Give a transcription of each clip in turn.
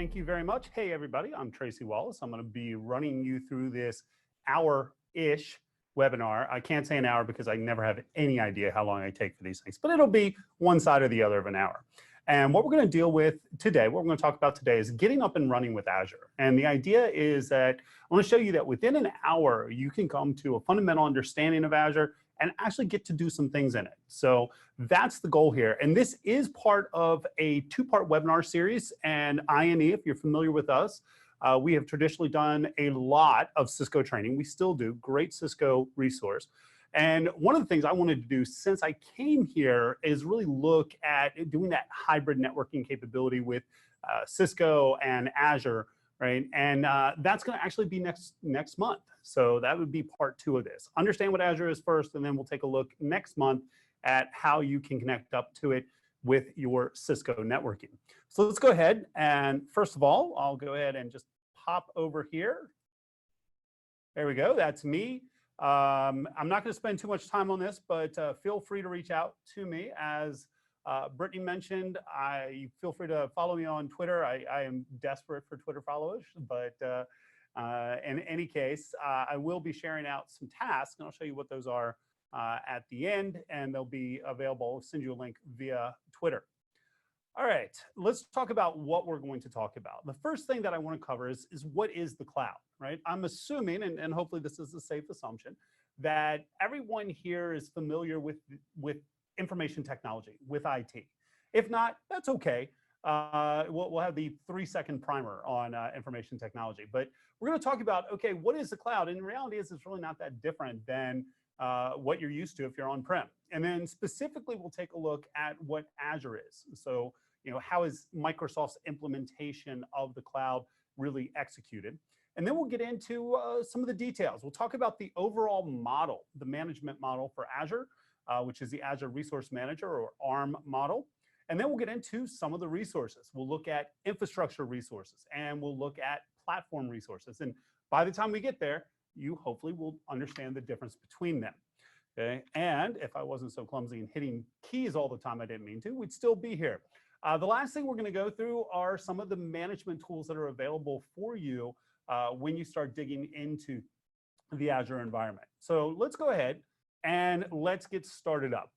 Thank you very much. Hey, everybody, I'm Tracy Wallace. I'm going to be running you through this hour-ish webinar. I can't say an hour because I never have any idea how long I take for these things, but it'll be one side or the other of an hour. And what we're going to deal with today, what we're going to talk about today is getting up and running with Azure. And the idea is that I want to show you that within an hour, you can come to a fundamental understanding of Azure and actually get to do some things in it. So that's the goal here. And this is part of a two-part webinar series. And INE, if you're familiar with us, we have traditionally done a lot of Cisco training. We still do, great Cisco resource. And one of the things I wanted to do since I came here is really look at doing that hybrid networking capability with Cisco and Azure, right? And that's going to actually be next month. So that would be part 2 of this. Understand what Azure is first, and then we'll take a look next month at how you can connect up to it with your Cisco networking. So let's go ahead. And first of all, I'll go ahead and just pop over here. There we go. That's me. I'm not going to spend too much time on this, but feel free to reach out to me. As Brittany mentioned, feel free to follow me on Twitter. I am desperate for Twitter followers, but in any case, I will be sharing out some tasks, and I'll show you what those are at the end, and they'll be available. I'll send you a link via Twitter. All right, let's talk about what we're going to talk about. The first thing that I want to cover is what is the cloud, right? I'm assuming, and hopefully this is a safe assumption, that everyone here is familiar with information technology, with IT. If not, that's okay. We'll have the 3-second primer on information technology. But we're going to talk about, okay, what is the cloud? And the reality is it's really not that different than what you're used to if you're on-prem. And then specifically, we'll take a look at what Azure is. So, how is Microsoft's implementation of the cloud really executed? And then we'll get into some of the details. We'll talk about the overall model, the management model for Azure, which is the Azure Resource Manager, or ARM model. And then we'll get into some of the resources. We'll look at infrastructure resources, and we'll look at platform resources. And by the time we get there, you hopefully will understand the difference between them. Okay? And if I wasn't so clumsy and hitting keys all the time, I didn't mean to, we'd still be here. The last thing we're going to go through are some of the management tools that are available for you when you start digging into the Azure environment. So let's go ahead and let's get started up.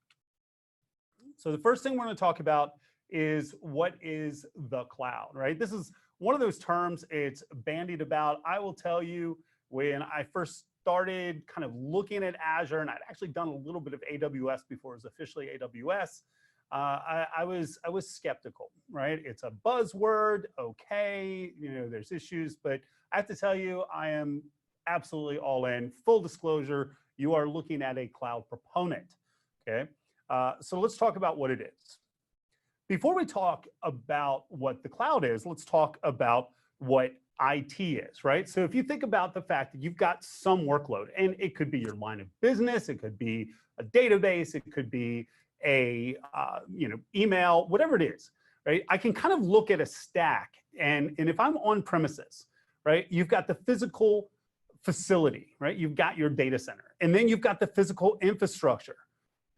So the first thing we're going to talk about is what is the cloud, right? This is one of those terms it's bandied about. I will tell you, when I first started kind of looking at Azure, and I'd actually done a little bit of AWS before it was officially AWS, I was skeptical, right? It's a buzzword, okay, there's issues, but I have to tell you, I am absolutely all in. Full disclosure, you are looking at a cloud proponent, okay? So let's talk about what it is. Before we talk about what the cloud is, let's talk about what IT is, right? So if you think about the fact that you've got some workload, and it could be your line of business, it could be a database, it could be a email, whatever it is, right? I can kind of look at a stack, and if I'm on premises, right, you've got the physical facility, right? You've got your data center, and then you've got the physical infrastructure.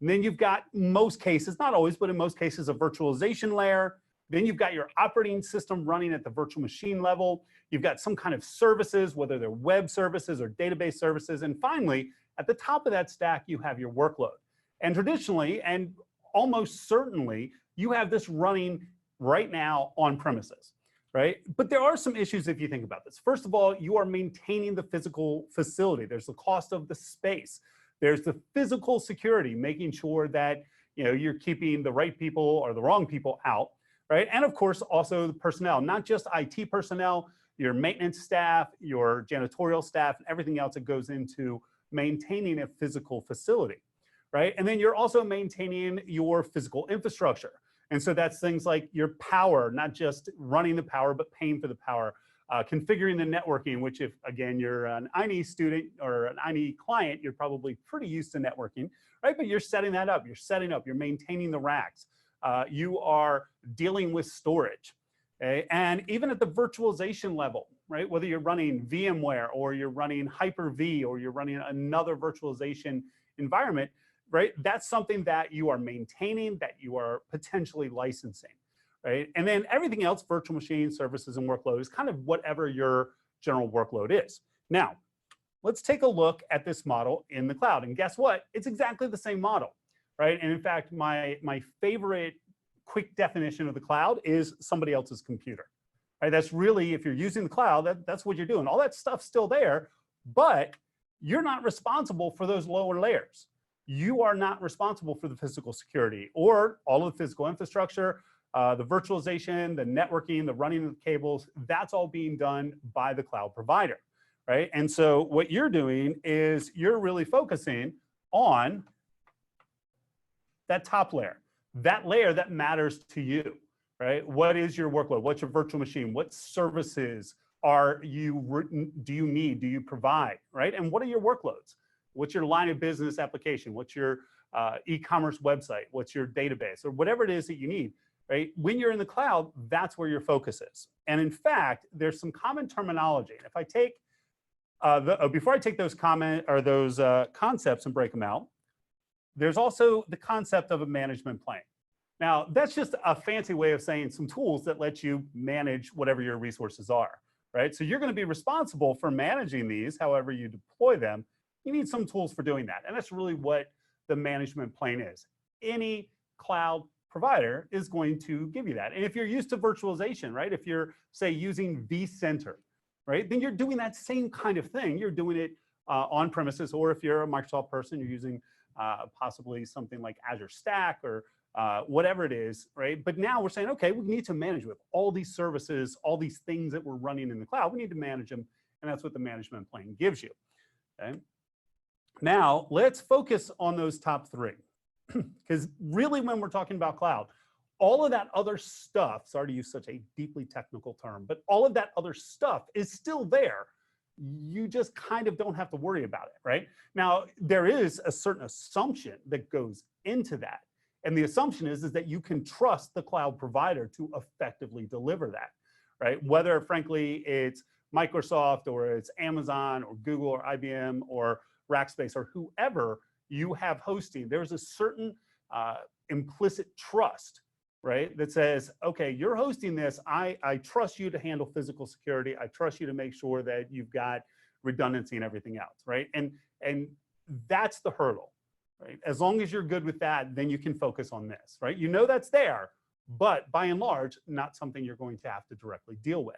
And then you've got, most cases, not always, but in most cases, a virtualization layer. Then you've got your operating system running at the virtual machine level. You've got some kind of services, whether they're web services or database services. And finally, at the top of that stack, you have your workload. And traditionally, and almost certainly, you have this running right now on premises, right? But there are some issues if you think about this. First of all, you are maintaining the physical facility. There's the cost of the space. There's the physical security, making sure that you're keeping the right people or the wrong people out, right? And of course, also the personnel, not just IT personnel, your maintenance staff, your janitorial staff, and everything else that goes into maintaining a physical facility, right? And then you're also maintaining your physical infrastructure. And so that's things like your power, not just running the power, but paying for the power. Configuring the networking, which if, again, you're an INE student or an INE client, you're probably pretty used to networking, right? But you're setting that up, you're maintaining the racks. You are dealing with storage, okay? And even at the virtualization level, right? Whether you're running VMware or you're running Hyper-V or you're running another virtualization environment, right? That's something that you are maintaining, that you are potentially licensing, right? And then everything else, virtual machines, services, and workload is kind of whatever your general workload is. Now, let's take a look at this model in the cloud. And guess what? It's exactly the same model, right? And in fact, my favorite quick definition of the cloud is somebody else's computer, right? That's really, if you're using the cloud, that's what you're doing. All that stuff's still there, but you're not responsible for those lower layers. You are not responsible for the physical security or all of the physical infrastructure, the virtualization, the networking, the running of the cables. That's all being done by the cloud provider, right? And so what you're doing is you're really focusing on that top layer, that layer that matters to you, right? What is your workload? What's your virtual machine? What services do you need? Do you provide, right? And what are your workloads? What's your line of business application? What's your e-commerce website? What's your database? Or whatever it is that you need, right? When you're in the cloud, that's where your focus is. And in fact, there's some common terminology. And if I take, before I take those concepts and break them out, there's also the concept of a management plane. Now, that's just a fancy way of saying some tools that let you manage whatever your resources are, right? So you're going to be responsible for managing these, however you deploy them. You need some tools for doing that. And that's really what the management plane is. Any cloud provider is going to give you that. And if you're used to virtualization, right? If you're, say, using vCenter, right? Then you're doing that same kind of thing. You're doing it on premises, or if you're a Microsoft person, you're using possibly something like Azure Stack or whatever it is, right? But now we're saying, okay, we need to manage with all these services, all these things that we're running in the cloud. We need to manage them, and that's what the management plane gives you, okay? Now, let's focus on those top three, because really when we're talking about cloud, all of that other stuff, sorry to use such a deeply technical term, but all of that other stuff is still there. You just kind of don't have to worry about it, right? Now, there is a certain assumption that goes into that. And the assumption is that you can trust the cloud provider to effectively deliver that, right? Whether, frankly, it's Microsoft or it's Amazon or Google or IBM or Rackspace or whoever you have hosting, there's a certain implicit trust, right? That says, okay, you're hosting this. I trust you to handle physical security. I trust you to make sure that you've got redundancy and everything else, right? And that's the hurdle, right? As long as you're good with that, then you can focus on this, right? You know that's there, but by and large, not something you're going to have to directly deal with.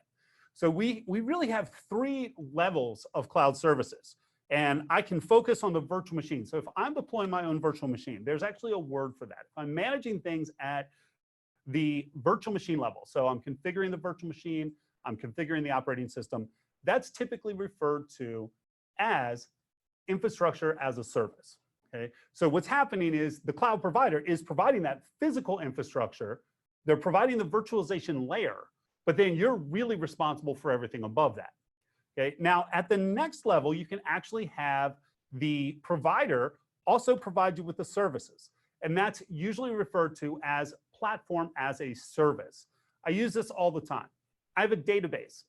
So we really have three levels of cloud services. And I can focus on the virtual machine. So if I'm deploying my own virtual machine, there's actually a word for that. If I'm managing things at the virtual machine level, so I'm configuring the virtual machine, I'm configuring the operating system, that's typically referred to as infrastructure as a service, okay? So what's happening is the cloud provider is providing that physical infrastructure, they're providing the virtualization layer, but then you're really responsible for everything above that. Okay, now at the next level, you can actually have the provider also provide you with the services. And that's usually referred to as platform as a service. I use this all the time. I have a database.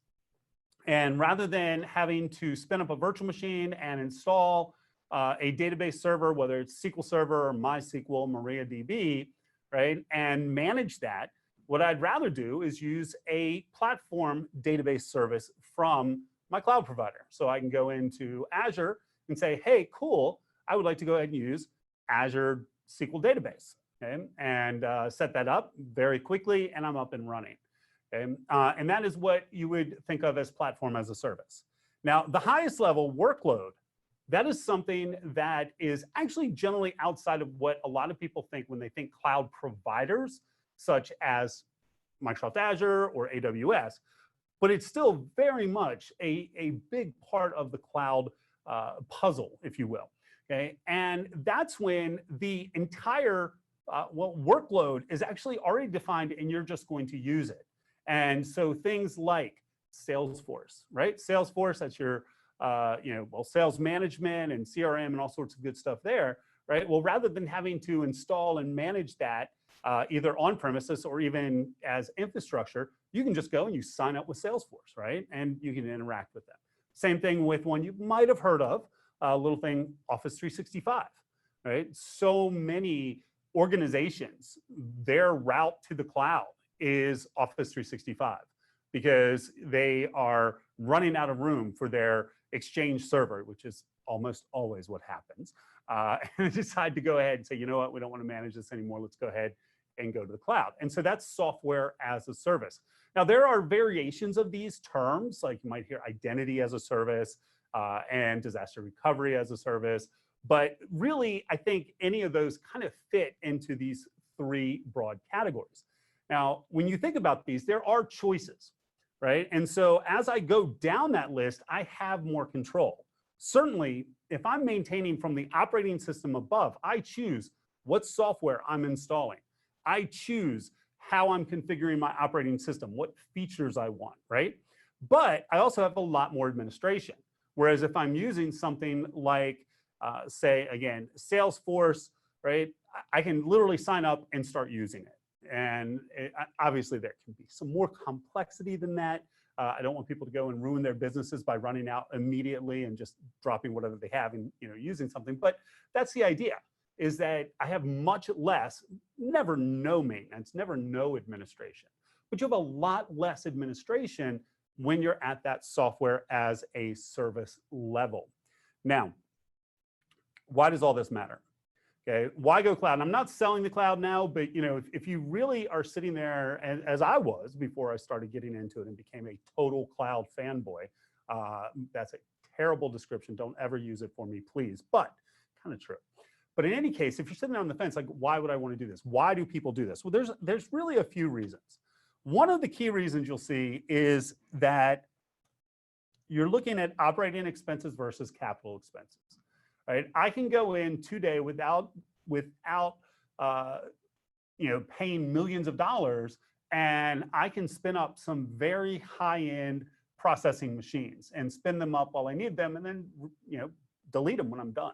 And rather than having to spin up a virtual machine and install a database server, whether it's SQL Server or MySQL, MariaDB, right, and manage that, what I'd rather do is use a platform database service from my cloud provider. So I can go into Azure and say, hey, cool, I would like to go ahead and use Azure SQL Database, okay? And set that up very quickly, and I'm up and running. Okay? And that is what you would think of as platform as a service. Now, the highest level workload, that is something that is actually generally outside of what a lot of people think when they think cloud providers, such as Microsoft Azure or AWS. But it's still very much a big part of the cloud puzzle, if you will, okay? And that's when the entire workload is actually already defined and you're just going to use it. And so things like Salesforce, right? Salesforce, that's your, sales management and CRM and all sorts of good stuff there, right? Well, rather than having to install and manage that either on premises or even as infrastructure, you can just go and you sign up with Salesforce, right? And you can interact with them. Same thing with one you might have heard of, a little thing, Office 365, right? So many organizations, their route to the cloud is Office 365 because they are running out of room for their Exchange server, which is almost always what happens. And decide to go ahead and say, you know what, we don't want to manage this anymore. Let's go ahead and go to the cloud. And so that's software as a service. Now, there are variations of these terms, like you might hear identity as a service and disaster recovery as a service. But really, I think any of those kind of fit into these three broad categories. Now, when you think about these, there are choices, right? And so as I go down that list, I have more control. Certainly, if I'm maintaining from the operating system above, I choose what software I'm installing. I choose how I'm configuring my operating system, what features I want, right? But I also have a lot more administration. Whereas if I'm using something like, say, again, Salesforce, right? I can literally sign up and start using it. And obviously, there can be some more complexity than that. I don't want people to go and ruin their businesses by running out immediately and just dropping whatever they have and using something. But that's the idea, is that I have much less, never no maintenance, never no administration. But you have a lot less administration when you're at that software as a service level. Now, why does all this matter? Okay, why go cloud? And I'm not selling the cloud now, but if you really are sitting there, as I was before I started getting into it and became a total cloud fanboy, that's a terrible description. Don't ever use it for me, please. But kind of true. But in any case, if you're sitting on the fence, like, why would I want to do this? Why do people do this? Well, there's really a few reasons. One of the key reasons you'll see is that you're looking at operating expenses versus capital expenses. Right? I can go in today without paying millions of dollars, and I can spin up some very high-end processing machines and spin them up while I need them, and then delete them when I'm done.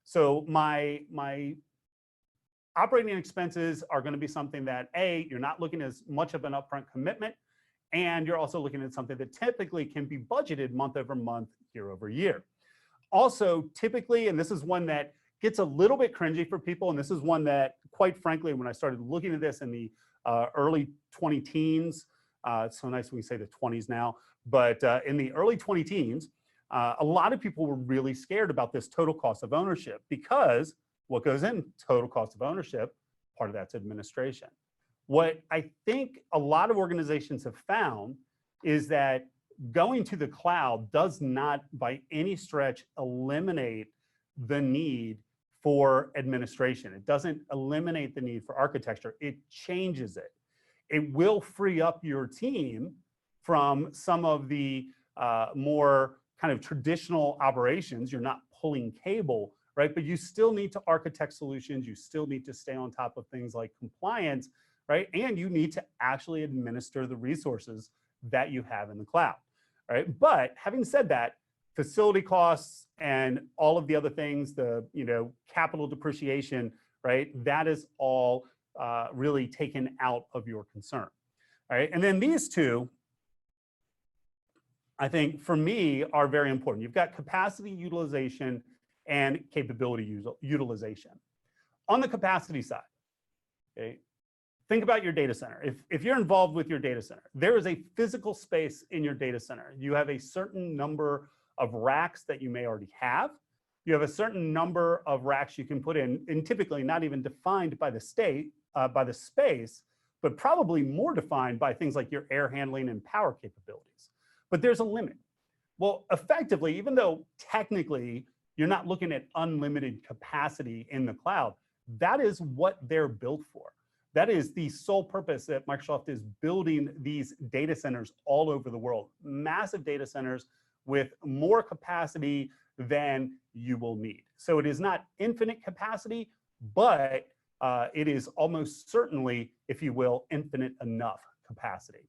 So my operating expenses are going to be something that you're not looking as much of an upfront commitment, and you're also looking at something that typically can be budgeted month over month, year over year. Also, typically, and this is one that gets a little bit cringy for people, and this is one that, quite frankly, when I started looking at this in the early 20 teens, it's so nice when we say the 20s now, but in the early 20 teens, a lot of people were really scared about this total cost of ownership, because what goes in total cost of ownership, part of that's administration. What I think a lot of organizations have found is that going to the cloud does not by any stretch eliminate the need for administration. It doesn't eliminate the need for architecture. It changes it. It will free up your team from some of the more kind of traditional operations. You're not pulling cable, right? But you still need to architect solutions. You still need to stay on top of things like compliance, right? And you need to actually administer the resources that you have in the cloud, right? But having said that, facility costs and all of the other things, the capital depreciation, right? That is all really taken out of your concern, right? And then these two, I think for me, are very important. You've got capacity utilization and capability utilization. On the capacity side, okay, think about your data center. If you're involved with your data center, there is a physical space in your data center. You have a certain number of racks that you may already have. You have a certain number of racks you can put in, and typically not even defined by the space, but probably more defined by things like your air handling and power capabilities. But there's a limit. Well, effectively, even though technically you're not looking at unlimited capacity in the cloud, that is what they're built for. That is the sole purpose that Microsoft is building these data centers all over the world. Massive data centers with more capacity than you will need. So it is not infinite capacity, but it is almost certainly, if you will, infinite enough capacity.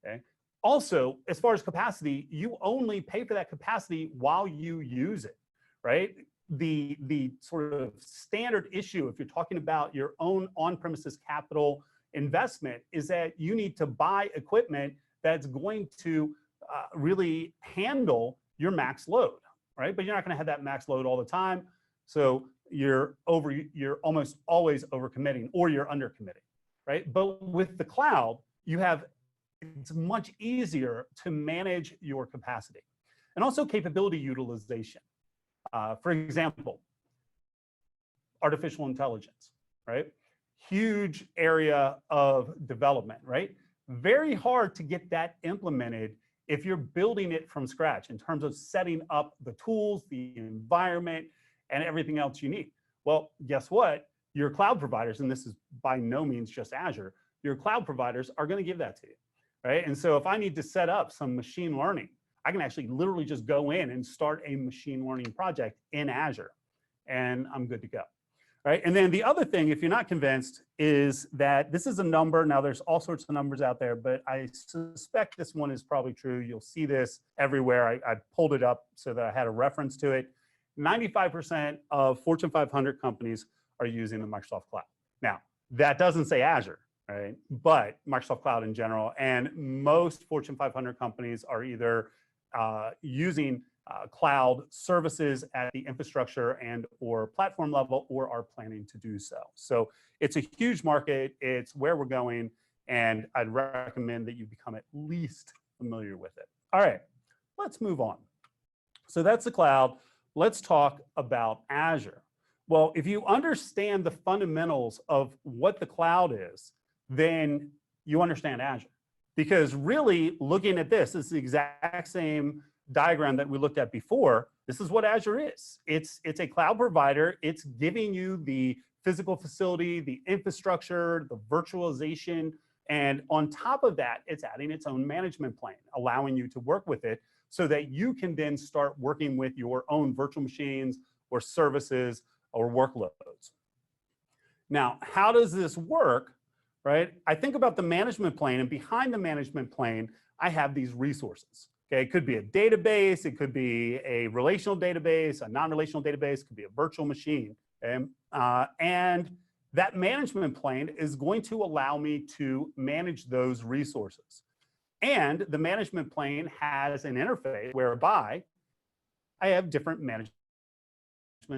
Okay? Also, as far as capacity, you only pay for that capacity while you use it, right? The sort of standard issue, if you're talking about your own on-premises capital investment, is that you need to buy equipment that's going to really handle your max load, right? But you're not going to have that max load all the time, so you're almost always overcommitting, or you're undercommitting, right? But with the cloud, it's much easier to manage your capacity. And also capability utilization. For example, artificial intelligence, right? Huge area of development, right? Very hard to get that implemented if you're building it from scratch in terms of setting up the tools, the environment, and everything else you need. Well, guess what? Your cloud providers, and this is by no means just Azure, your cloud providers are going to give that to you, right? And so if I need to set up some machine learning, I can actually literally just go in and start a machine learning project in Azure, and I'm good to go. Right? And then the other thing, if you're not convinced, is that this is a number. Now, there's all sorts of numbers out there, but I suspect this one is probably true. You'll see this everywhere. I pulled it up so that I had a reference to it. 95% of Fortune 500 companies are using the Microsoft Cloud. Now, that doesn't say Azure, right? But Microsoft Cloud in general, and most Fortune 500 companies are either using cloud services at the infrastructure and or platform level, or are planning to do so. So it's a huge market. It's where we're going, and I'd recommend that you become at least familiar with it. All right, let's move on. So that's the cloud. Let's talk about Azure. Well, if you understand the fundamentals of what the cloud is, then you understand Azure. Because really, looking at this is the exact same diagram that we looked at before. This is what Azure is. It's a cloud provider. It's giving you the physical facility, the infrastructure, the virtualization, and on top of that, it's adding its own management plane, allowing you to work with it so that you can then start working with your own virtual machines or services or workloads. Now, how does this work, right? I think about the management plane, and behind the management plane, I have these resources. Okay, it could be a database, it could be a relational database, a non-relational database, it could be a virtual machine. Okay? And that management plane is going to allow me to manage those resources. And the management plane has an interface whereby I have different management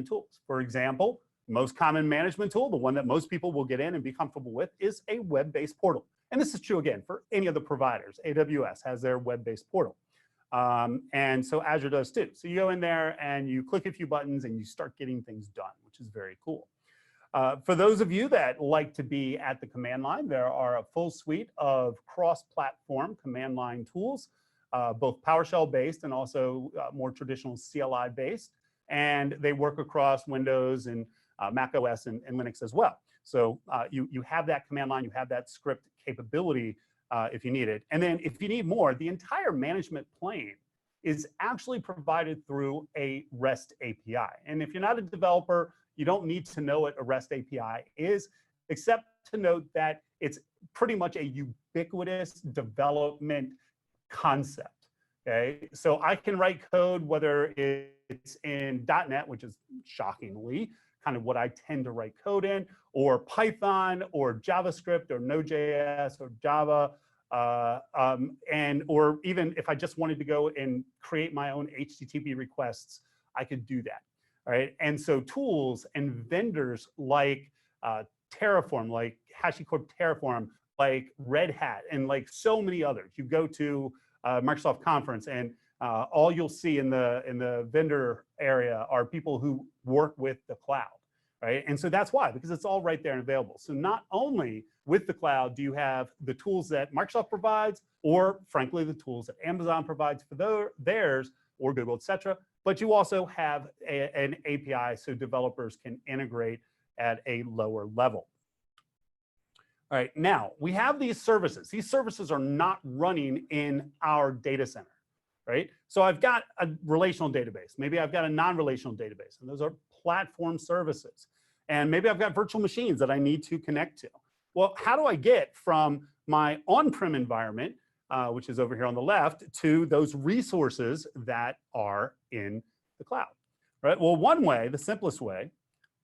tools. For example, most common management tool, the one that most people will get in and be comfortable with, is a web-based portal. And this is true, again, for any of the providers. AWS has their web-based portal. And so Azure does too. So you go in there and you click a few buttons and you start getting things done, which is very cool. For those of you that like to be at the command line, there are a full suite of cross-platform command line tools, both PowerShell-based and also more traditional CLI-based. And they work across Windows and Mac OS and Linux as well. So you have that command line, you have that script capability if you need it. And then if you need more, the entire management plane is actually provided through a REST API. And if you're not a developer, you don't need to know what a REST API is, except to note that it's pretty much a ubiquitous development concept. Okay, so I can write code, whether it's in .NET, which is shockingly kind of what I tend to write code in, or Python, or JavaScript, or Node.js, or Java, or even if I just wanted to go and create my own HTTP requests, I could do that. All right, and so tools and vendors like Terraform, like HashiCorp Terraform, like Red Hat, and like so many others. You go to Microsoft conference, and all you'll see in the vendor area are people who work with the cloud, right? And so that's why, because it's all right there and available. So not only with the cloud do you have the tools that Microsoft provides, or frankly, the tools that Amazon provides for theirs, or Google, et cetera, but you also have an API so developers can integrate at a lower level. All right, now we have these services. These services are not running in our data center, right? So I've got a relational database. Maybe I've got a non-relational database, and those are platform services. And maybe I've got virtual machines that I need to connect to. Well, how do I get from my on-prem environment, which is over here on the left, to those resources that are in the cloud, right? Well, one way, the simplest way,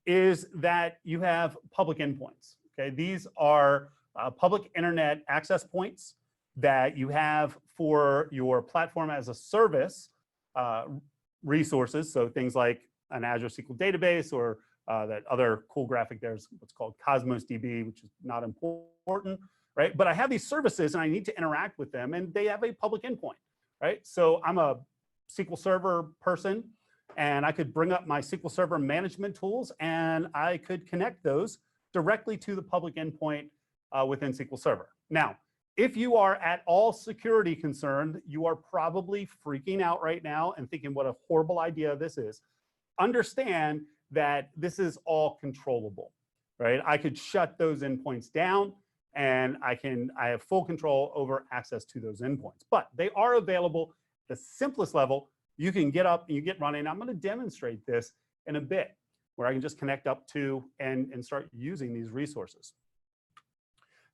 is that you have public endpoints. Okay, these are public internet access points that you have for your platform as a service resources. So things like an Azure SQL database, or that other cool graphic there's what's called Cosmos DB, which is not important. right? But I have these services and I need to interact with them, and they have a public endpoint, right? So I'm a SQL Server person, and I could bring up my SQL Server management tools, and I could connect those directly to the public endpoint within SQL Server. Now, if you are at all security concerned, you are probably freaking out right now and thinking what a horrible idea this is. Understand that this is all controllable, right? I could shut those endpoints down, and I have full control over access to those endpoints. But they are available at the simplest level. You can get up and you get running. I'm going to demonstrate this in a bit, where I can just connect up to and start using these resources.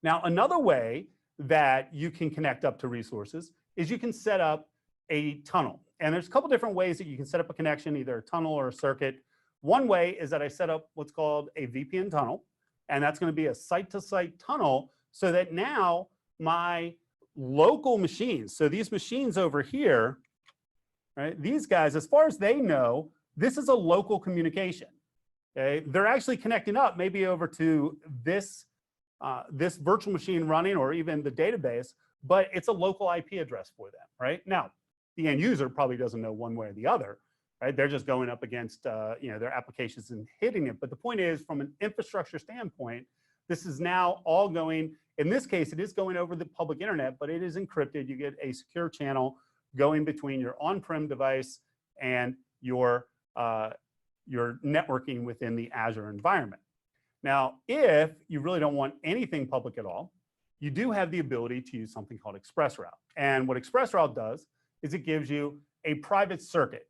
Now, another way that you can connect up to resources is you can set up a tunnel. And there's a couple different ways that you can set up a connection, either a tunnel or a circuit. One way is that I set up what's called a VPN tunnel, and that's going to be a site-to-site tunnel, so that now my local machines, so these machines over here, right, these guys, as far as they know, this is a local communication. Okay, they're actually connecting up maybe over to this this virtual machine running, or even the database, but it's a local IP address for them, right? Now, the end user probably doesn't know one way or the other, right? They're just going up against their applications and hitting it. But the point is, from an infrastructure standpoint, this is now all going, in this case, it is going over the public internet, but it is encrypted. You get a secure channel going between your on-prem device and your networking within the Azure environment. Now, if you really don't want anything public at all, you do have the ability to use something called ExpressRoute. And what ExpressRoute does is it gives you a private circuit.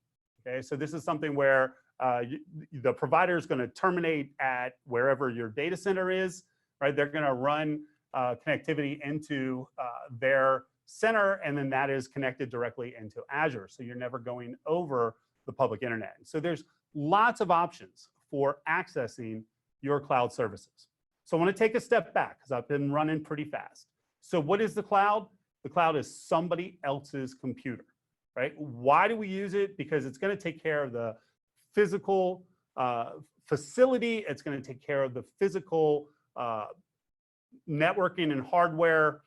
Okay, so this is something where the provider is going to terminate at wherever your data center is, right? They're going to run connectivity into their center, and then that is connected directly into Azure. So you're never going over the public internet. So there's lots of options for accessing your cloud services. So I want to take a step back because I've been running pretty fast. So what is the cloud? The cloud is somebody else's computer, right? Why do we use it? Because it's going to take care of the physical facility. It's going to take care of the physical networking and hardware.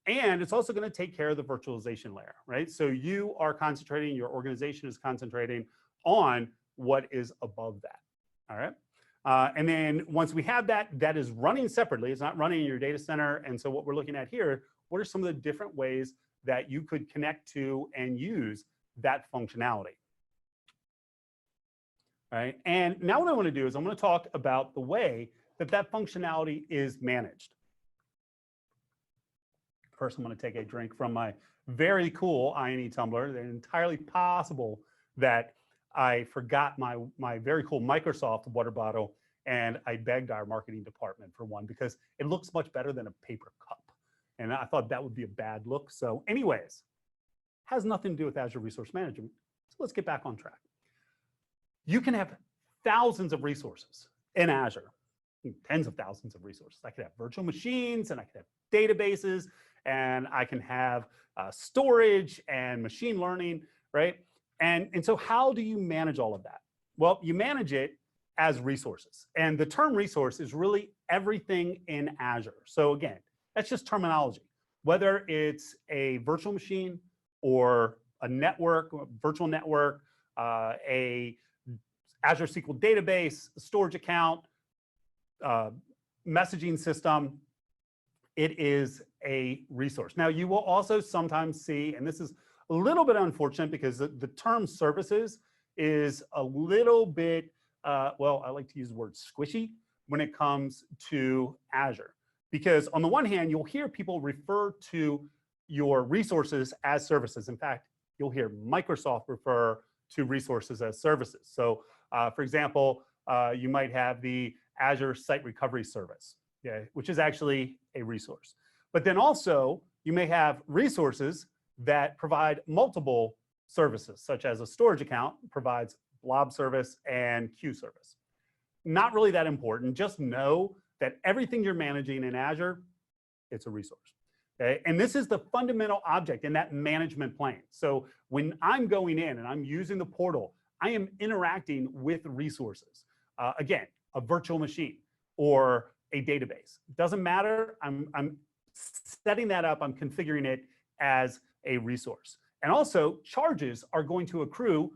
And it's also going to take care of the virtualization layer, right? So you are concentrating, your organization is concentrating on what is above that, all right? And then once we have that, that is running separately. It's not running in your data center. And so what we're looking at here, what are some of the different ways that you could connect to and use that functionality? All right. And now what I want to do is I'm going to talk about the way that that functionality is managed. First, I'm going to take a drink from my very cool INE tumbler. It's entirely possible that I forgot my very cool Microsoft water bottle, and I begged our marketing department for one because it looks much better than a paper cup. And I thought that would be a bad look. So anyways, has nothing to do with Azure Resource Management. So let's get back on track. You can have thousands of resources in Azure, tens of thousands of resources. I could have virtual machines, and I could have databases, and I can have storage and machine learning, right? And so how do you manage all of that? Well, you manage it as resources. And the term resource is really everything in Azure. So again, that's just terminology. Whether it's a virtual machine or a network, a virtual network, a Azure SQL database, a storage account, messaging system, it is a resource. Now, you will also sometimes see, and this is a little bit unfortunate because the term services is a little bit, well, I like to use the word squishy when it comes to Azure. Because on the one hand, you'll hear people refer to your resources as services. In fact, you'll hear Microsoft refer to resources as services. So for example, you might have the Azure Site Recovery Service, okay, which is actually a resource. But then also, you may have resources that provide multiple services, such as a storage account provides blob service and queue service. Not really that important. Just know that everything you're managing in Azure, it's a resource. Okay? And this is the fundamental object in that management plane. So when I'm going in and I'm using the portal, I am interacting with resources. Again, a virtual machine or a database. It doesn't matter. setting that up, I'm configuring it as a resource. And also, charges are going to accrue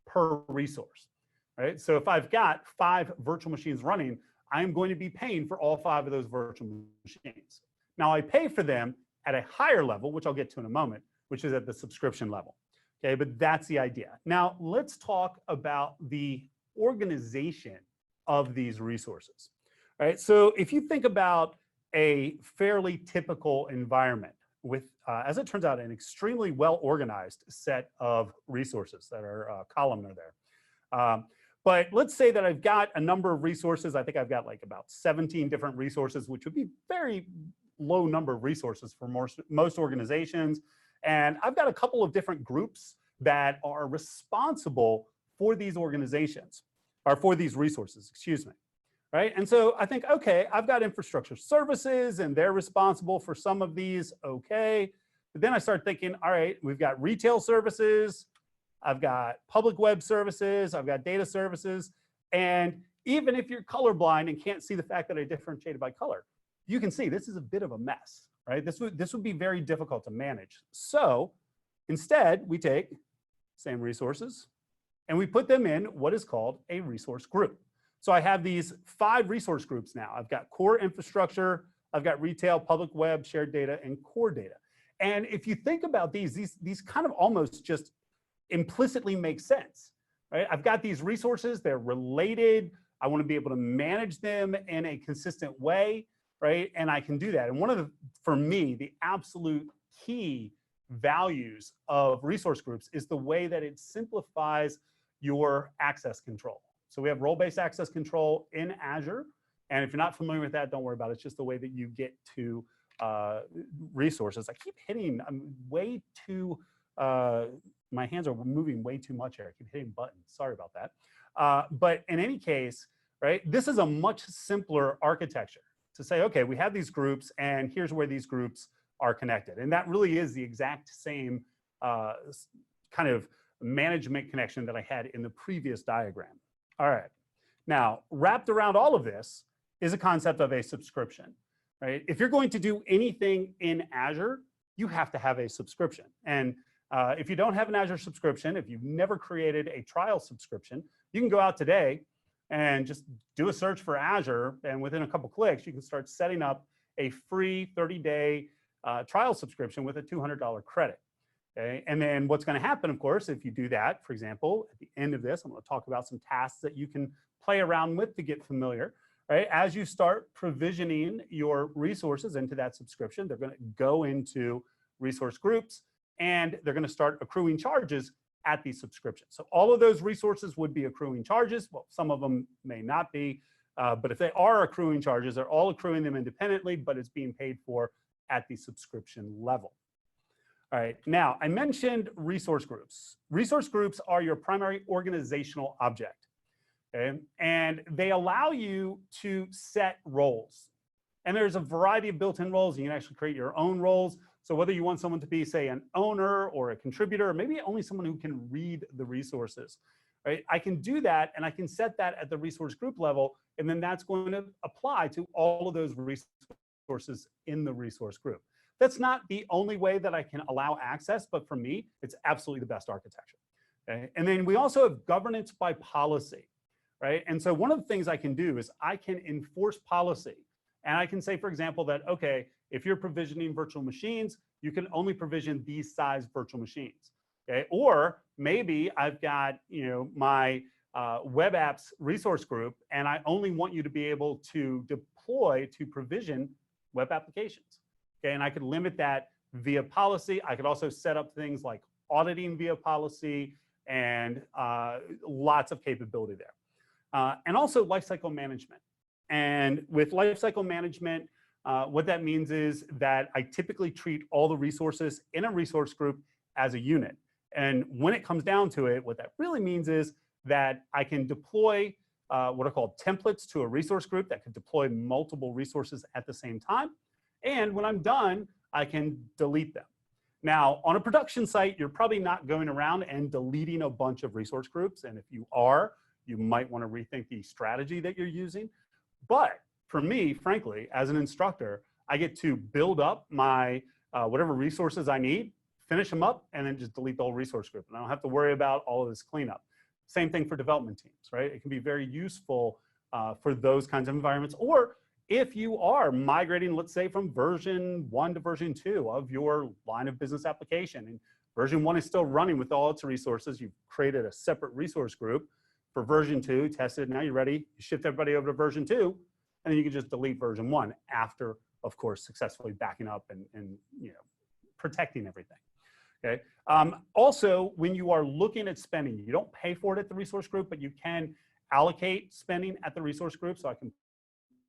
per resource, right? So if I've got 5 virtual machines running, I'm going to be paying for all 5 of those virtual machines. Now, I pay for them at a higher level, which I'll get to in a moment, which is at the subscription level. Okay, but that's the idea. Now, let's talk about the organization of these resources. All right, so if you think about a fairly typical environment with, as it turns out, an extremely well-organized set of resources that are columnar there. But let's say that I've got a number of resources. I think I've got like about 17 different resources, which would be very low number of resources for most organizations. And I've got a couple of different groups that are responsible for these organizations, or for these resources, excuse me. Right? And so I think, okay, I've got infrastructure services and they're responsible for some of these, okay. But then I start thinking, all right, we've got retail services, I've got public web services, I've got data services. And even if you're colorblind and can't see the fact that I differentiated by color, you can see this is a bit of a mess, right? This would be very difficult to manage. So instead, we take same resources and we put them in what is called a resource group. So I have these 5 resource groups now. I've got core infrastructure, I've got retail, public web, shared data, and core data. And if you think about these kind of almost just implicitly make sense, right? I've got these resources, they're related. I want to be able to manage them in a consistent way, right? And I can do that. And one of the, for me, the absolute key values of resource groups is the way that it simplifies your access control. So we have role-based access control in Azure. And if you're not familiar with that, don't worry about it. It's just the way that you get to resources. I keep hitting, I'm way too, my hands are moving way too much here. I keep hitting buttons. Sorry about that. But in any case, right, this is a much simpler architecture to say, okay, we have these groups and here's where these groups are connected. And that really is the exact same kind of management connection that I had in the previous diagram. All right. Now, wrapped around all of this is a concept of a subscription, right? If you're going to do anything in Azure, you have to have a subscription. And if you don't have an Azure subscription, if you've never created a trial subscription, you can go out today and just do a search for Azure. And within a couple clicks, you can start setting up a free 30-day trial subscription with a $200 credit. Okay? And then what's going to happen, of course, if you do that, for example, at the end of this, I'm going to talk about some tasks that you can play around with to get familiar. Right? As you start provisioning your resources into that subscription, they're going to go into resource groups and they're going to start accruing charges at these subscriptions. So all of those resources would be accruing charges. Well, some of them may not be, but if they are accruing charges, they're all accruing them independently, but it's being paid for at the subscription level. All right, now I mentioned resource groups. Resource groups are your primary organizational object, okay? And they allow you to set roles. And there's a variety of built-in roles. You can actually create your own roles. So whether you want someone to be, say, an owner or a contributor, or maybe only someone who can read the resources, right? I can do that and I can set that at the resource group level, and then that's going to apply to all of those resources in the resource group. That's not the only way that I can allow access, but for me, it's absolutely the best architecture. Okay? And then we also have governance by policy, right? And so one of the things I can do is I can enforce policy. And I can say, for example, that, okay, if you're provisioning virtual machines, you can only provision these size virtual machines. Okay? Or maybe I've got, my web apps resource group, and I only want you to be able to deploy to provision web applications. Okay, and I could limit that via policy. I could also set up things like auditing via policy and lots of capability there. And also lifecycle management. And with lifecycle management, what that means is that I typically treat all the resources in a resource group as a unit. And when it comes down to it, what that really means is that I can deploy what are called templates to a resource group that could deploy multiple resources at the same time. And when I'm done, I can delete them. Now, on a production site, you're probably not going around and deleting a bunch of resource groups. And if you are, you might want to rethink the strategy that you're using. But for me, frankly, as an instructor, I get to build up my whatever resources I need, finish them up, and then just delete the whole resource group. And I don't have to worry about all of this cleanup. Same thing for development teams, right? It can be very useful for those kinds of environments. Or if you are migrating, let's say, from version 1 to version 2 of your line of business application, and version 1 is still running with all its resources, you've created a separate resource group for version 2, tested, now you're ready, you shift everybody over to version 2, and then you can just delete version 1 after, of course, successfully backing up and you know, protecting everything. Okay. Also, when you are looking at spending, you don't pay for it at the resource group, but you can allocate spending at the resource group. So I can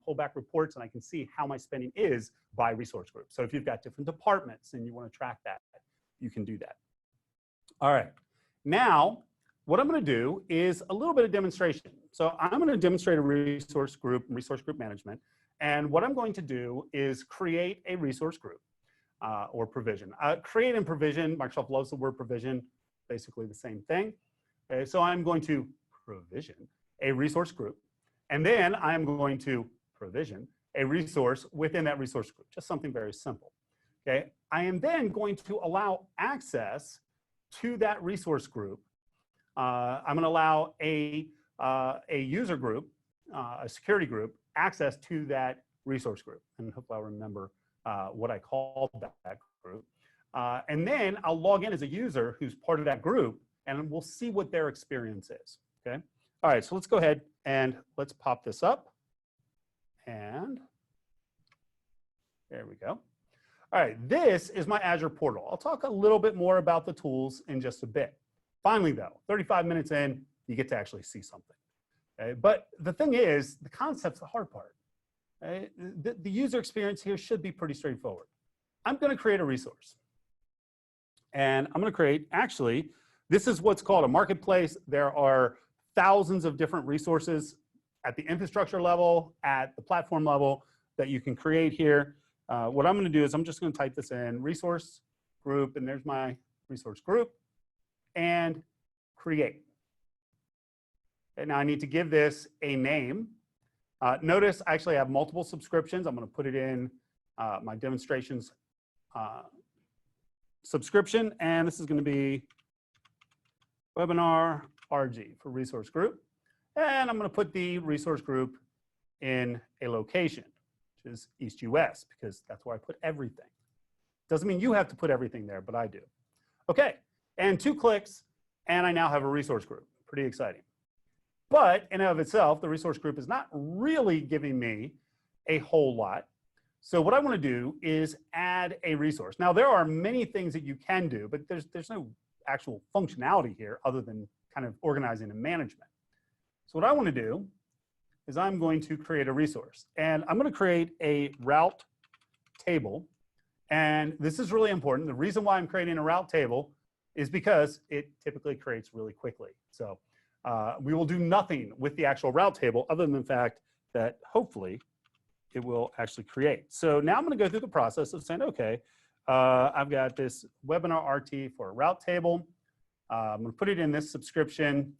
pull back reports and I can see how my spending is by resource group. So if you've got different departments and you want to track that, you can do that. All right. Now, what I'm going to do is a little bit of demonstration. So I'm going to demonstrate a resource group management. And what I'm going to do is create a resource group. Or provision. Create and provision, Microsoft loves the word provision, basically the same thing. Okay, so I'm going to provision a resource group, and then I'm going to provision a resource within that resource group, just something very simple. Okay, I am then going to allow access to that resource group. I'm going to allow a user group, a security group, access to that resource group, and hopefully I'll remember what I called that group. And then I'll log in as a user who's part of that group, and we'll see what their experience is, okay? All right, so let's go ahead and let's pop this up. And there we go. All right, this is my Azure portal. I'll talk a little bit more about the tools in just a bit. Finally, though, 35 minutes in, you get to actually see something. Okay? But the thing is, the concept's the hard part. The user experience here should be pretty straightforward. I'm going to create a resource. And I'm going to create, actually, this is what's called a marketplace. There are thousands of different resources at the infrastructure level, at the platform level that you can create here. What I'm going to do is I'm just going to type this in, resource group, and there's my resource group, and create. And now I need to give this a name. Notice I actually have multiple subscriptions. I'm going to put it in my demonstrations subscription, and this is going to be webinar RG for resource group. And I'm going to put the resource group in a location, which is East US, because that's where I put everything. Doesn't mean you have to put everything there, but I do. Okay, and 2 clicks, and I now have a resource group. Pretty exciting. But in and of itself, the resource group is not really giving me a whole lot. So what I want to do is add a resource. Now, there are many things that you can do, but there's no actual functionality here other than kind of organizing and management. So what I want to do is I'm going to create a resource. And I'm going to create a route table. And this is really important. The reason why I'm creating a route table is because it typically creates really quickly. So we will do nothing with the actual route table other than the fact that hopefully it will actually create. So now I'm going to go through the process of saying, okay, I've got this webinar RT for a route table. I'm going to put it in this subscription,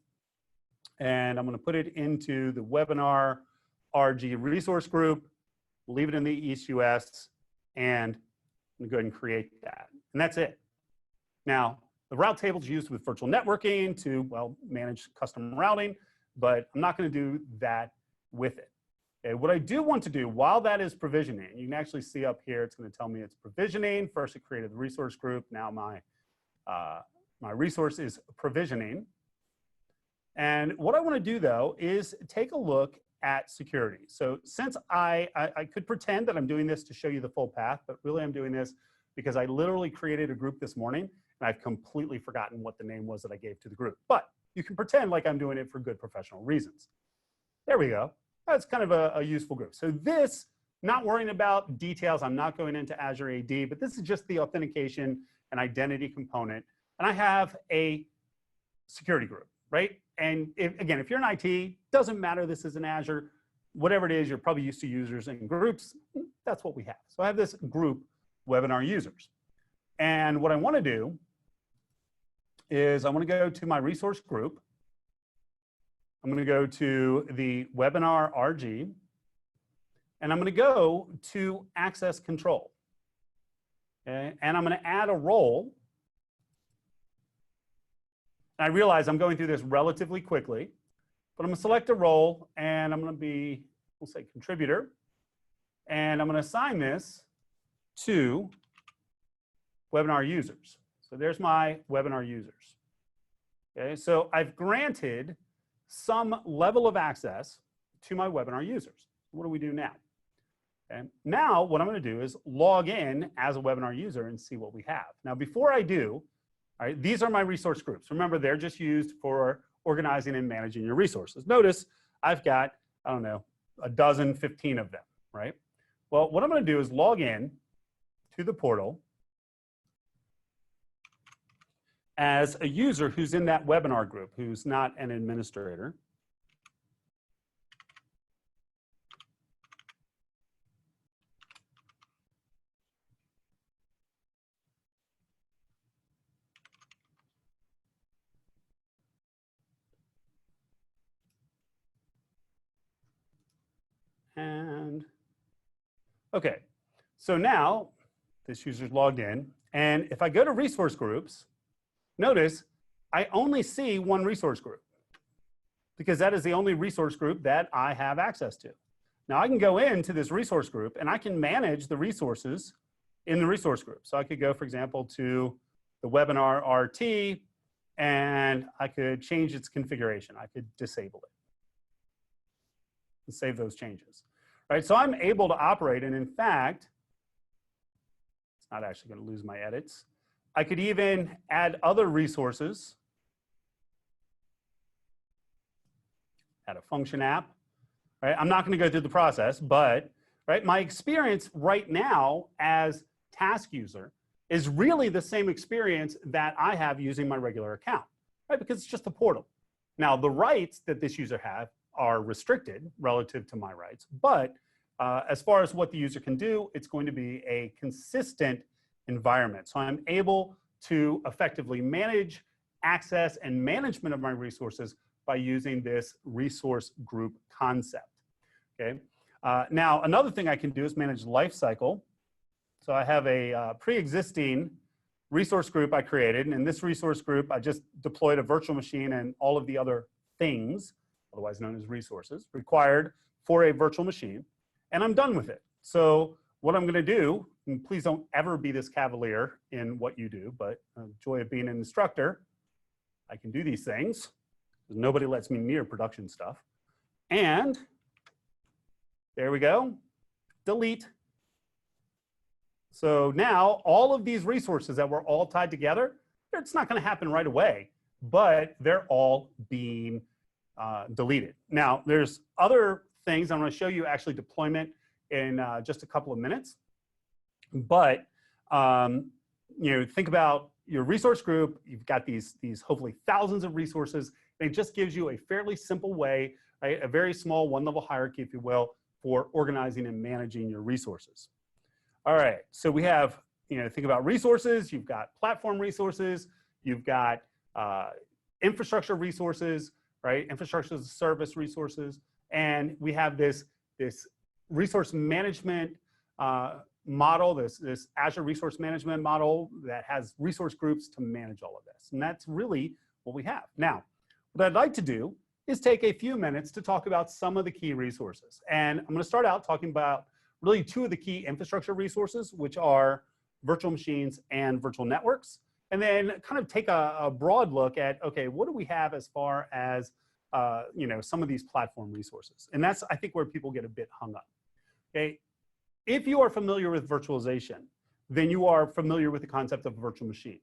and I'm going to put it into the webinar RG resource group, leave it in the East US, and I'm going to go ahead and create that. And that's it. Now, the route table is used with virtual networking to, well, manage custom routing, but I'm not going to do that with it. Okay, what I do want to do while that is provisioning, you can actually see up here, it's going to tell me it's provisioning. First, it created the resource group. Now my resource is provisioning. And what I want to do, though, is take a look at security. So since I could pretend that I'm doing this to show you the full path, but really I'm doing this because I literally created a group this morning, and I've completely forgotten what the name was that I gave to the group. But you can pretend like I'm doing it for good professional reasons. There we go. That's kind of a useful group. So this, not worrying about details, I'm not going into Azure AD, but this is just the authentication and identity component. And I have a security group, right? And again, if you're in IT, doesn't matter, this is in Azure, whatever it is, you're probably used to users and groups, that's what we have. So I have this group, webinar users. And what I want to do is I want to go to my resource group. I'm going to go to the webinar RG. and I'm going to go to access control. Okay? And I'm going to add a role. And I realize I'm going through this relatively quickly, but I'm going to select a role, and I'm going to be, we'll say contributor, and I'm going to assign this to webinar users. So there's my webinar users. Okay, so I've granted some level of access to my webinar users. What do we do now? Okay, now what I'm going to do is log in as a webinar user and see what we have. Now, before I do, all right, these are my resource groups. Remember, they're just used for organizing and managing your resources. Notice I've got, I don't know, a dozen, 15 of them, right? Well, what I'm going to do is log in to the portal as a user who's in that webinar group, who's not an administrator. And okay, so now this user's logged in, and if I go to resource groups, notice I only see one resource group because that is the only resource group that I have access to. Now I can go into this resource group and I can manage the resources in the resource group. So I could go, for example, to the webinar RT, and I could change its configuration. I could disable it and save those changes. Right, so I'm able to operate, and in fact, it's not actually going to lose my edits. I could even add other resources, add a function app. Right, I'm not going to go through the process, but right, my experience right now as task user is really the same experience that I have using my regular account, right? Because it's just a portal. Now, the rights that this user has are restricted relative to my rights, but as far as what the user can do, it's going to be a consistent environment. So I'm able to effectively manage access and management of my resources by using this resource group concept. Okay. Now, another thing I can do is manage lifecycle. So I have a pre-existing resource group I created, and in this resource group, I just deployed a virtual machine and all of the other things, otherwise known as resources, required for a virtual machine, and I'm done with it. So what I'm going to do, and please don't ever be this cavalier in what you do, but joy of being an instructor, I can do these things because nobody lets me near production stuff. And there we go, delete. So now all of these resources that were all tied together, it's not going to happen right away, but they're all being deleted. Now, there's other things. I'm going to show you actually deployment in just a couple of minutes. But you know, think about your resource group. You've got these hopefully thousands of resources. And it just gives you a fairly simple way, right? A very small one-level hierarchy, if you will, for organizing and managing your resources. All right, so we have, you know, think about resources. You've got platform resources. You've got infrastructure resources, right? Infrastructure as a service resources. And we have this resource management model, this Azure resource management model that has resource groups to manage all of this. And that's really what we have. Now, what I'd like to do is take a few minutes to talk about some of the key resources. And I'm going to start out talking about really two of the key infrastructure resources, which are virtual machines and virtual networks. And then kind of take a broad look at, okay, what do we have as far as you know, some of these platform resources? And that's, I think, where people get a bit hung up. Okay, if you are familiar with virtualization, then you are familiar with the concept of a virtual machine,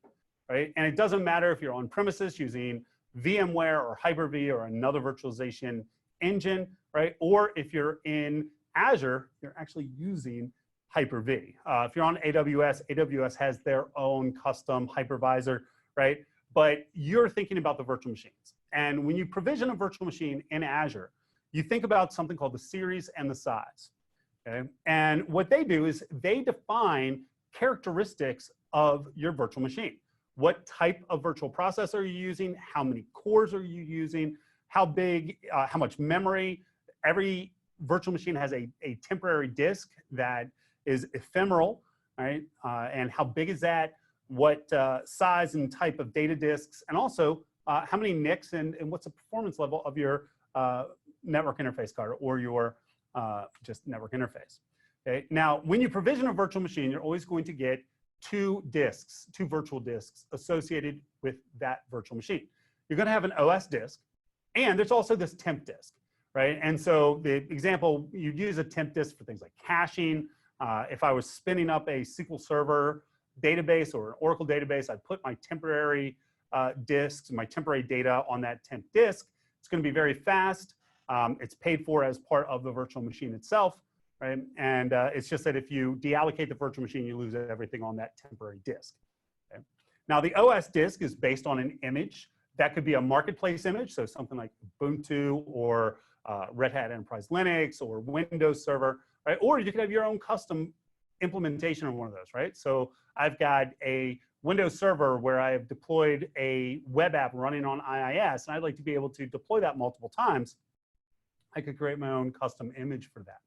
right? And it doesn't matter if you're on premises using VMware or Hyper-V or another virtualization engine, right? Or if you're in Azure, you're actually using Hyper-V. If you're on AWS, AWS has their own custom hypervisor, right? But you're thinking about the virtual machines. And when you provision a virtual machine in Azure, you think about something called the series and the size. Okay? And what they do is they define characteristics of your virtual machine. What type of virtual processor are you using? How many cores are you using? How big, how much memory? Every virtual machine has a temporary disk that is ephemeral, right? And how big is that? What size and type of data disks, and also how many NICs and what's the performance level of your network interface card or your just network interface. Okay. Now, when you provision a virtual machine, you're always going to get two virtual disks associated with that virtual machine. You're going to have an OS disk, and there's also this temp disk, right? And so the example, you'd use a temp disk for things like caching. If I was spinning up a SQL Server database or an Oracle database, I'd put my temporary disks, my temporary data on that temp disk. It's going to be very fast. It's paid for as part of the virtual machine itself. Right? And it's just that if you deallocate the virtual machine, you lose everything on that temporary disk. Okay? Now, the OS disk is based on an image. That could be a marketplace image, so something like Ubuntu or Red Hat Enterprise Linux or Windows Server, right? Or you could have your own custom implementation of one of those, right? So I've got a Windows Server where I have deployed a web app running on IIS, and I'd like to be able to deploy that multiple times. I could create my own custom image for that.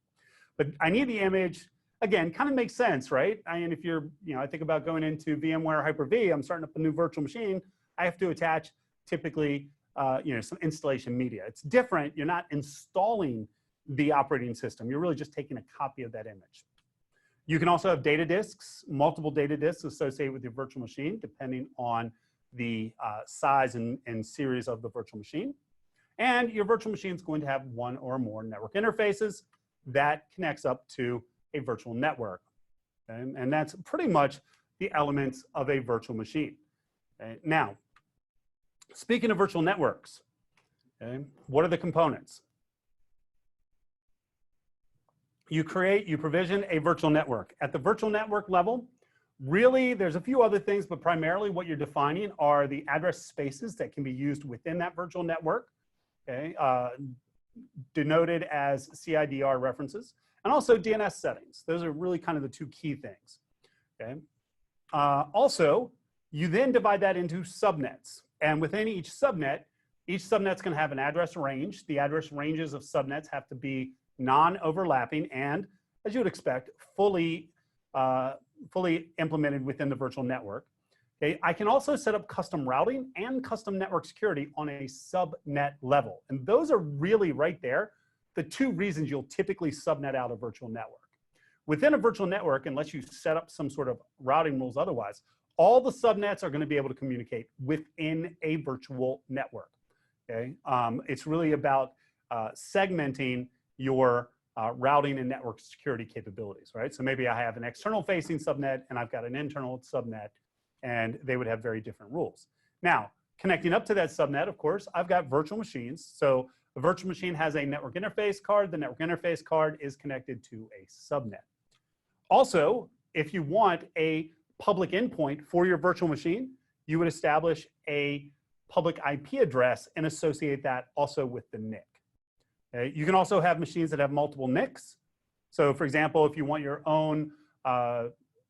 But I need the image, again, kind of makes sense, right? And if you're, I think about going into VMware Hyper-V, I'm starting up a new virtual machine, I have to attach typically, some installation media. It's different. You're not installing the operating system. You're really just taking a copy of that image. You can also have data disks, multiple data disks associated with your virtual machine, depending on the size and series of the virtual machine. And your virtual machine is going to have one or more network interfaces that connects up to a virtual network. Okay? And that's pretty much the elements of a virtual machine. Okay? Now, speaking of virtual networks, okay, what are the components? You provision a virtual network. At the virtual network level, really, there's a few other things, but primarily what you're defining are the address spaces that can be used within that virtual network, okay, denoted as CIDR references, and also DNS settings. Those are really kind of the two key things, okay? Also, you then divide that into subnets. And within each subnet's going to have an address range. The address ranges of subnets have to be non-overlapping and, as you would expect, fully implemented within the virtual network. Okay? I can also set up custom routing and custom network security on a subnet level. And those are really right there the two reasons you'll typically subnet out a virtual network. Within a virtual network, unless you set up some sort of routing rules otherwise, all the subnets are going to be able to communicate within a virtual network. Okay? It's really about segmenting your routing and network security capabilities, right? So maybe I have an external facing subnet and I've got an internal subnet, and they would have very different rules. Now, connecting up to that subnet, of course, I've got virtual machines. So the virtual machine has a network interface card. The network interface card is connected to a subnet. Also, if you want a public endpoint for your virtual machine, you would establish a public IP address and associate that also with the NIC. Okay? You can also have machines that have multiple NICs. So for example, if you want your own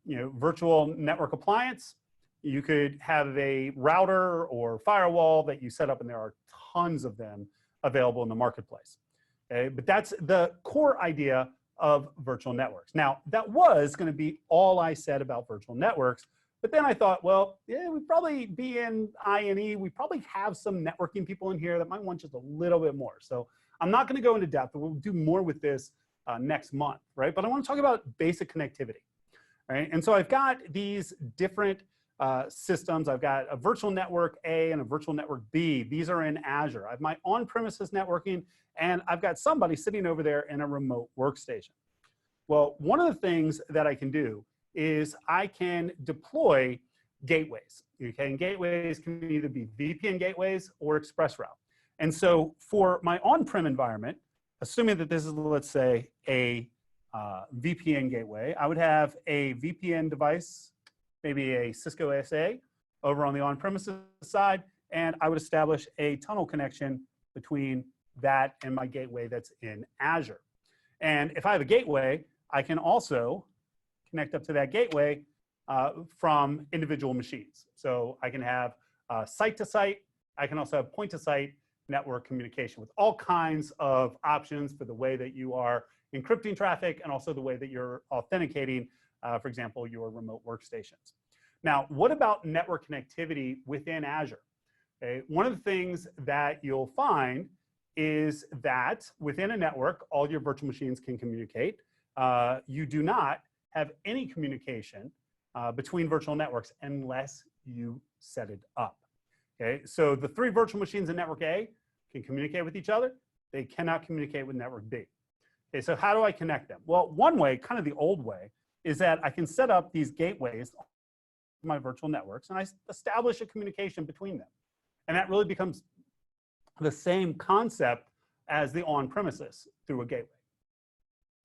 virtual network appliance, you could have a router or firewall that you set up, and there are tons of them available in the marketplace. Okay? But that's the core idea of virtual networks. Now, that was going to be all I said about virtual networks, but then I thought, well, yeah, we'd probably be in INE. We probably have some networking people in here that might want just a little bit more. So I'm not going to go into depth. We'll do more with this next month, right? But I want to talk about basic connectivity, right? And so I've got these different systems. I've got a virtual network A and a virtual network B. These are in Azure. I have my on-premises networking, and I've got somebody sitting over there in a remote workstation. Well, one of the things that I can do is I can deploy gateways. Okay, and gateways can either be VPN gateways or ExpressRoute. And so for my on-prem environment, assuming that this is, let's say, a VPN gateway, I would have a VPN device, maybe a Cisco SA over on the on-premises side, and I would establish a tunnel connection between that and my gateway that's in Azure. And if I have a gateway, I can also connect up to that gateway from individual machines. So I can have site to site. I can also have point to site. network communication with all kinds of options for the way that you are encrypting traffic and also the way that you're authenticating, for example, your remote workstations. Now, what about network connectivity within Azure? Okay, one of the things that you'll find is that within a network, all your virtual machines can communicate. You do not have any communication between virtual networks unless you set it up. Okay, so the 3 virtual machines in network A can communicate with each other. They cannot communicate with network B. Okay, so how do I connect them? Well, one way, kind of the old way, is that I can set up these gateways on my virtual networks and I establish a communication between them. And that really becomes the same concept as the on-premises through a gateway.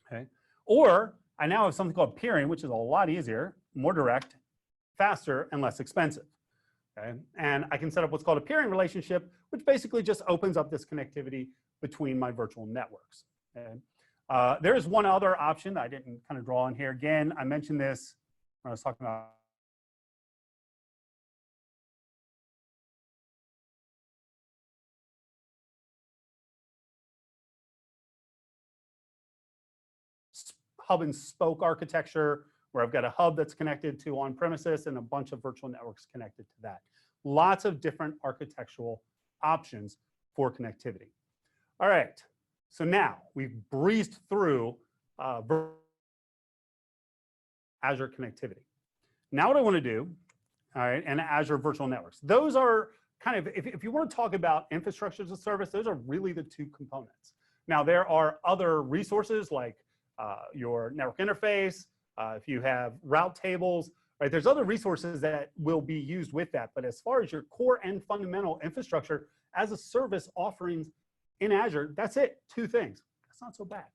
Okay, or I now have something called peering, which is a lot easier, more direct, faster, and less expensive. Okay, and I can set up what's called a peering relationship, which basically just opens up this connectivity between my virtual networks. Okay. There is one other option that I didn't kind of draw in here. Again, I mentioned this when I was talking about hub and spoke architecture, where I've got a hub that's connected to on-premises and a bunch of virtual networks connected to that. Lots of different architectural options for connectivity. All right, so now we've breezed through Azure connectivity. Now what I want to do, all right, and Azure virtual networks. Those are kind of, if you want to talk about infrastructure as a service, those are really the 2 components. Now there are other resources like your network interface, if you have route tables, right? There's other resources that will be used with that. But as far as your core and fundamental infrastructure as a service offerings in Azure, that's it, 2 things. That's not so bad,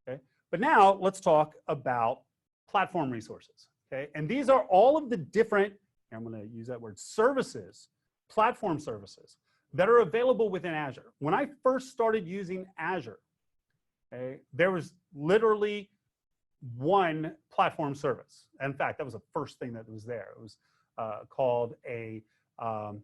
okay? But now let's talk about platform resources, okay? And these are all of the different, I'm going to use that word, services, platform services that are available within Azure. When I first started using Azure, okay, there was literally 1 platform service. In fact, that was the first thing that was there. It was called a, oh,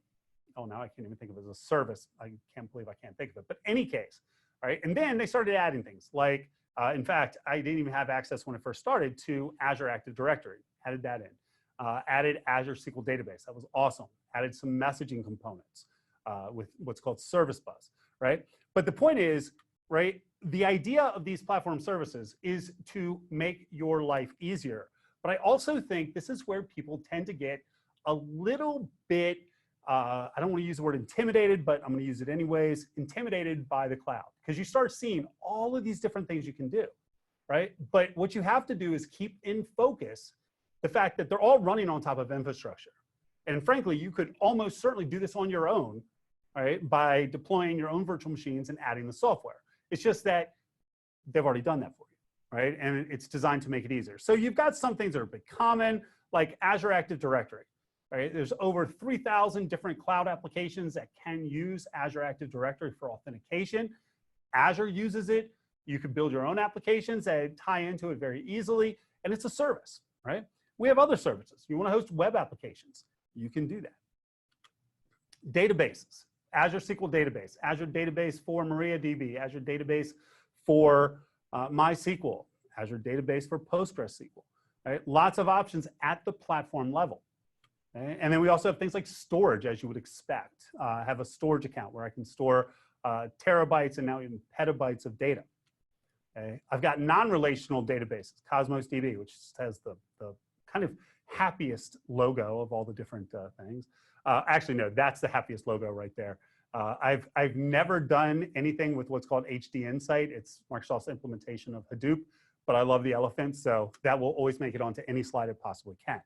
now I can't even think of it as a service. I can't believe I can't think of it. But any case, right? And then they started adding things like, in fact, I didn't even have access when it first started to Azure Active Directory. Added that in. Added Azure SQL Database. That was awesome. Added some messaging components with what's called Service Bus, right? But the point is, right, the idea of these platform services is to make your life easier. But I also think this is where people tend to get a little bit, I don't want to use the word intimidated, but I'm going to use it anyways, intimidated by the cloud. Because you start seeing all of these different things you can do, right? But what you have to do is keep in focus the fact that they're all running on top of infrastructure. And frankly, you could almost certainly do this on your own, right, by deploying your own virtual machines and adding the software. It's just that they've already done that for you, right? And it's designed to make it easier. So you've got some things that are a bit common, like Azure Active Directory, right? There's over 3,000 different cloud applications that can use Azure Active Directory for authentication. Azure uses it. You can build your own applications that tie into it very easily, and it's a service, right? We have other services. You want to host web applications, you can do that. Databases. Azure SQL Database, Azure Database for MariaDB, Azure Database for MySQL, Azure Database for PostgreSQL, right? Lots of options at the platform level. Okay? And then we also have things like storage, as you would expect. I have a storage account where I can store terabytes and now even petabytes of data. Okay? I've got non-relational databases, Cosmos DB, which has the kind of happiest logo of all the different things. Actually, no, that's the happiest logo right there. I've never done anything with what's called HD Insight. It's Microsoft's implementation of Hadoop, but I love the elephant, so that will always make it onto any slide it possibly can.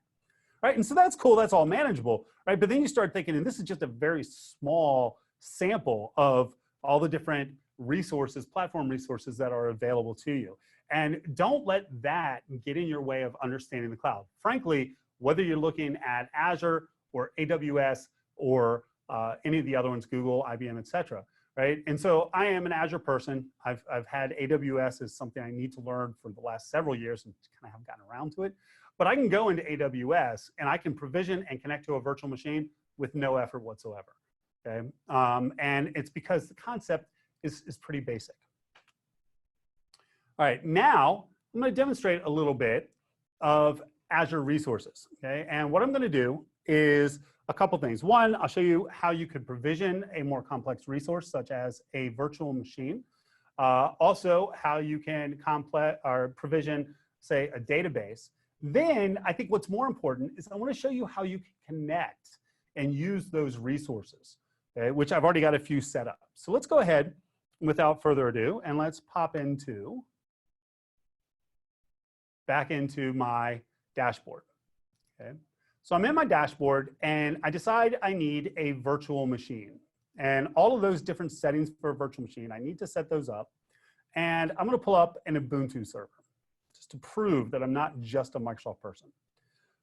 Right, and so that's cool, that's all manageable, right? But then you start thinking, and this is just a very small sample of all the different resources, platform resources that are available to you. And don't let that get in your way of understanding the cloud. Frankly, whether you're looking at Azure or AWS or any of the other ones, Google, IBM, et cetera, right? And so I am an Azure person. I've had AWS as something I need to learn for the last several years and kind of haven't gotten around to it. But I can go into AWS and I can provision and connect to a virtual machine with no effort whatsoever, Okay, and it's because the concept is pretty basic. All right, now I'm going to demonstrate a little bit of Azure Resources. Okay, and what I'm going to do is a couple things. One, I'll show you how you could provision a more complex resource, such as a virtual machine. Also, how you can provision, say, a database. Then, I think what's more important is I want to show you how you can connect and use those resources, okay, which I've already got a few set up. So let's go ahead, without further ado, and let's pop back into my dashboard. Okay. So I'm in my dashboard, and I decide I need a virtual machine. And all of those different settings for a virtual machine, I need to set those up. And I'm going to pull up an Ubuntu server just to prove that I'm not just a Microsoft person.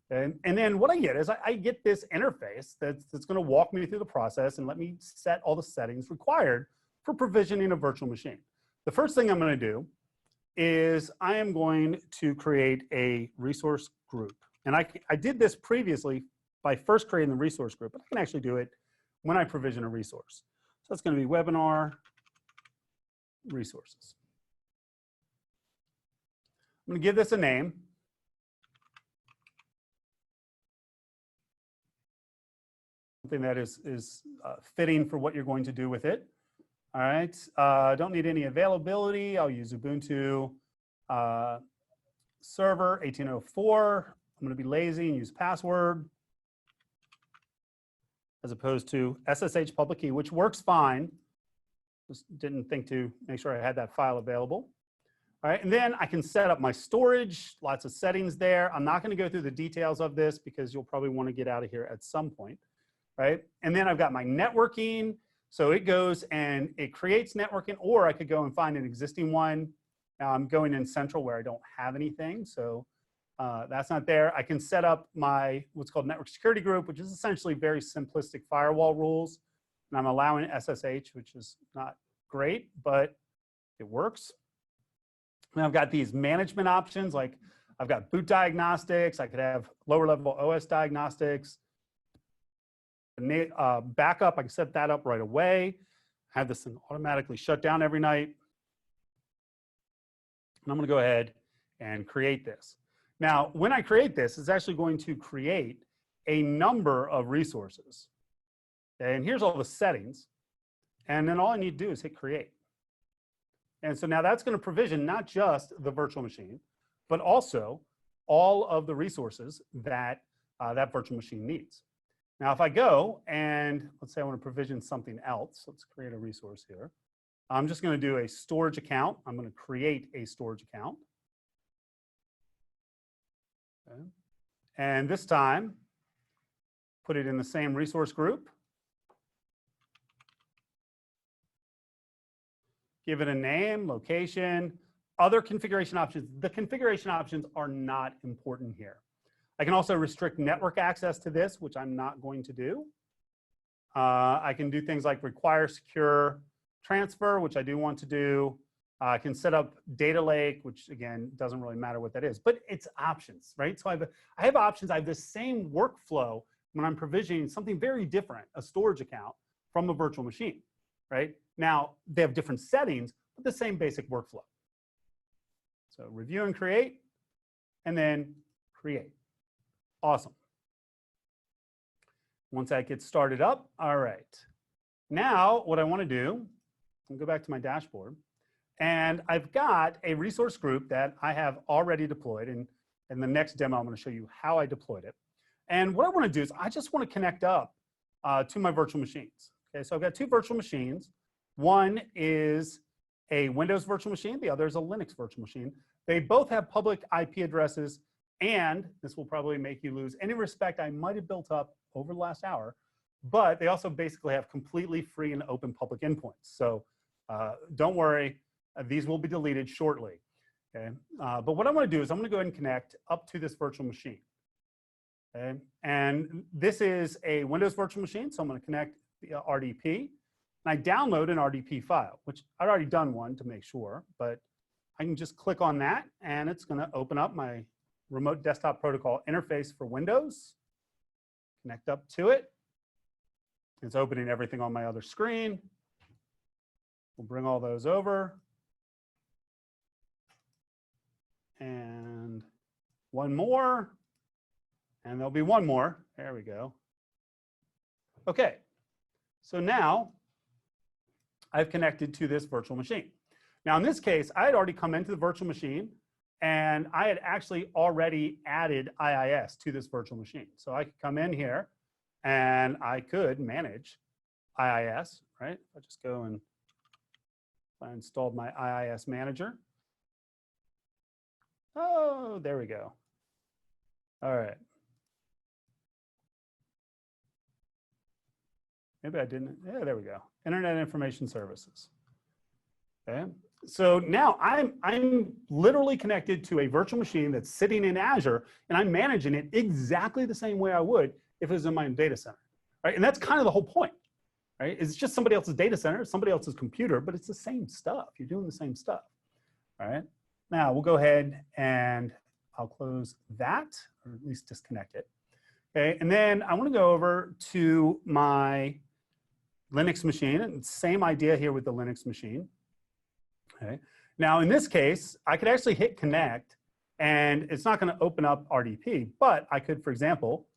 And then what I get is I get this interface that's going to walk me through the process and let me set all the settings required for provisioning a virtual machine. The first thing I'm going to do is I am going to create a resource group. And I did this previously by first creating the resource group, but I can actually do it when I provision a resource. So that's going to be webinar resources. I'm going to give this a name. Something that is fitting for what you're going to do with it. All right. Don't need any availability. I'll use Ubuntu server 1804. I'm going to be lazy and use password as opposed to SSH public key, which works fine. Just didn't think to make sure I had that file available. All right, and then I can set up my storage, lots of settings there. I'm not going to go through the details of this because you'll probably want to get out of here at some point, right? And then I've got my networking. So it goes and it creates networking, or I could go and find an existing one. Now I'm going in central where I don't have anything, so that's not there. I can set up my what's called network security group, which is essentially very simplistic firewall rules. And I'm allowing SSH, which is not great, but it works. And I've got these management options, like I've got boot diagnostics. I could have lower level OS diagnostics. Backup, I can set that up right away. Have this thing automatically shut down every night. And I'm going to go ahead and create this. Now, when I create this, it's actually going to create a number of resources. And here's all the settings. And then all I need to do is hit create. And so now that's going to provision not just the virtual machine, but also all of the resources that that virtual machine needs. Now, if I go and let's say I want to provision something else, let's create a resource here. I'm just going to do a storage account. I'm going to create a storage account. Okay. And this time, put it in the same resource group. Give it a name, location, other configuration options. The configuration options are not important here. I can also restrict network access to this, which I'm not going to do. I can do things like require secure transfer, which I do want to do. I can set up data lake, which again, doesn't really matter what that is, but it's options, right? So I have options. I have the same workflow when I'm provisioning something very different, a storage account from a virtual machine, right? Now, they have different settings, but the same basic workflow. So review and create, and then create. Awesome. Once that gets started up, all right. Now, what I want to do, I'll go back to my dashboard, and I've got a resource group that I have already deployed, and in the next demo, I'm going to show you how I deployed it. And what I want to do is I just want to connect up to my virtual machines. Okay, so I've got two virtual machines. One is a Windows virtual machine. The other is a Linux virtual machine. They both have public IP addresses, and this will probably make you lose any respect I might have built up over the last hour, but they also basically have completely free and open public endpoints. So don't worry, these will be deleted shortly. Okay? But what I'm going to do is I'm going to go ahead and connect up to this virtual machine. Okay? And this is a Windows virtual machine, so I'm going to connect via RDP. And I download an RDP file, which I've already done one to make sure, but I can just click on that, and it's going to open up my remote desktop protocol interface for Windows. Connect up to it. It's opening everything on my other screen. We'll bring all those over. And one more. And there'll be one more. There we go. Okay. So now I've connected to this virtual machine. Now, in this case, I had already come into the virtual machine, and I had actually already added IIS to this virtual machine. So I could come in here, and I could manage IIS, right? I'll just go and I installed my IIS manager. Oh, there we go. All right. Maybe I didn't. Yeah, there we go. Internet Information Services. Okay. So now I'm literally connected to a virtual machine that's sitting in Azure, and I'm managing it exactly the same way I would if it was in my own data center, right? And that's kind of the whole point, right? It's just somebody else's data center, somebody else's computer, but it's the same stuff. You're doing the same stuff, all right? Now we'll go ahead and I'll close that, or at least disconnect it. Okay, and then I want to go over to my Linux machine, and same idea here with the Linux machine. Okay. Now, in this case, I could actually hit connect, and it's not going to open up RDP, but I could, for example,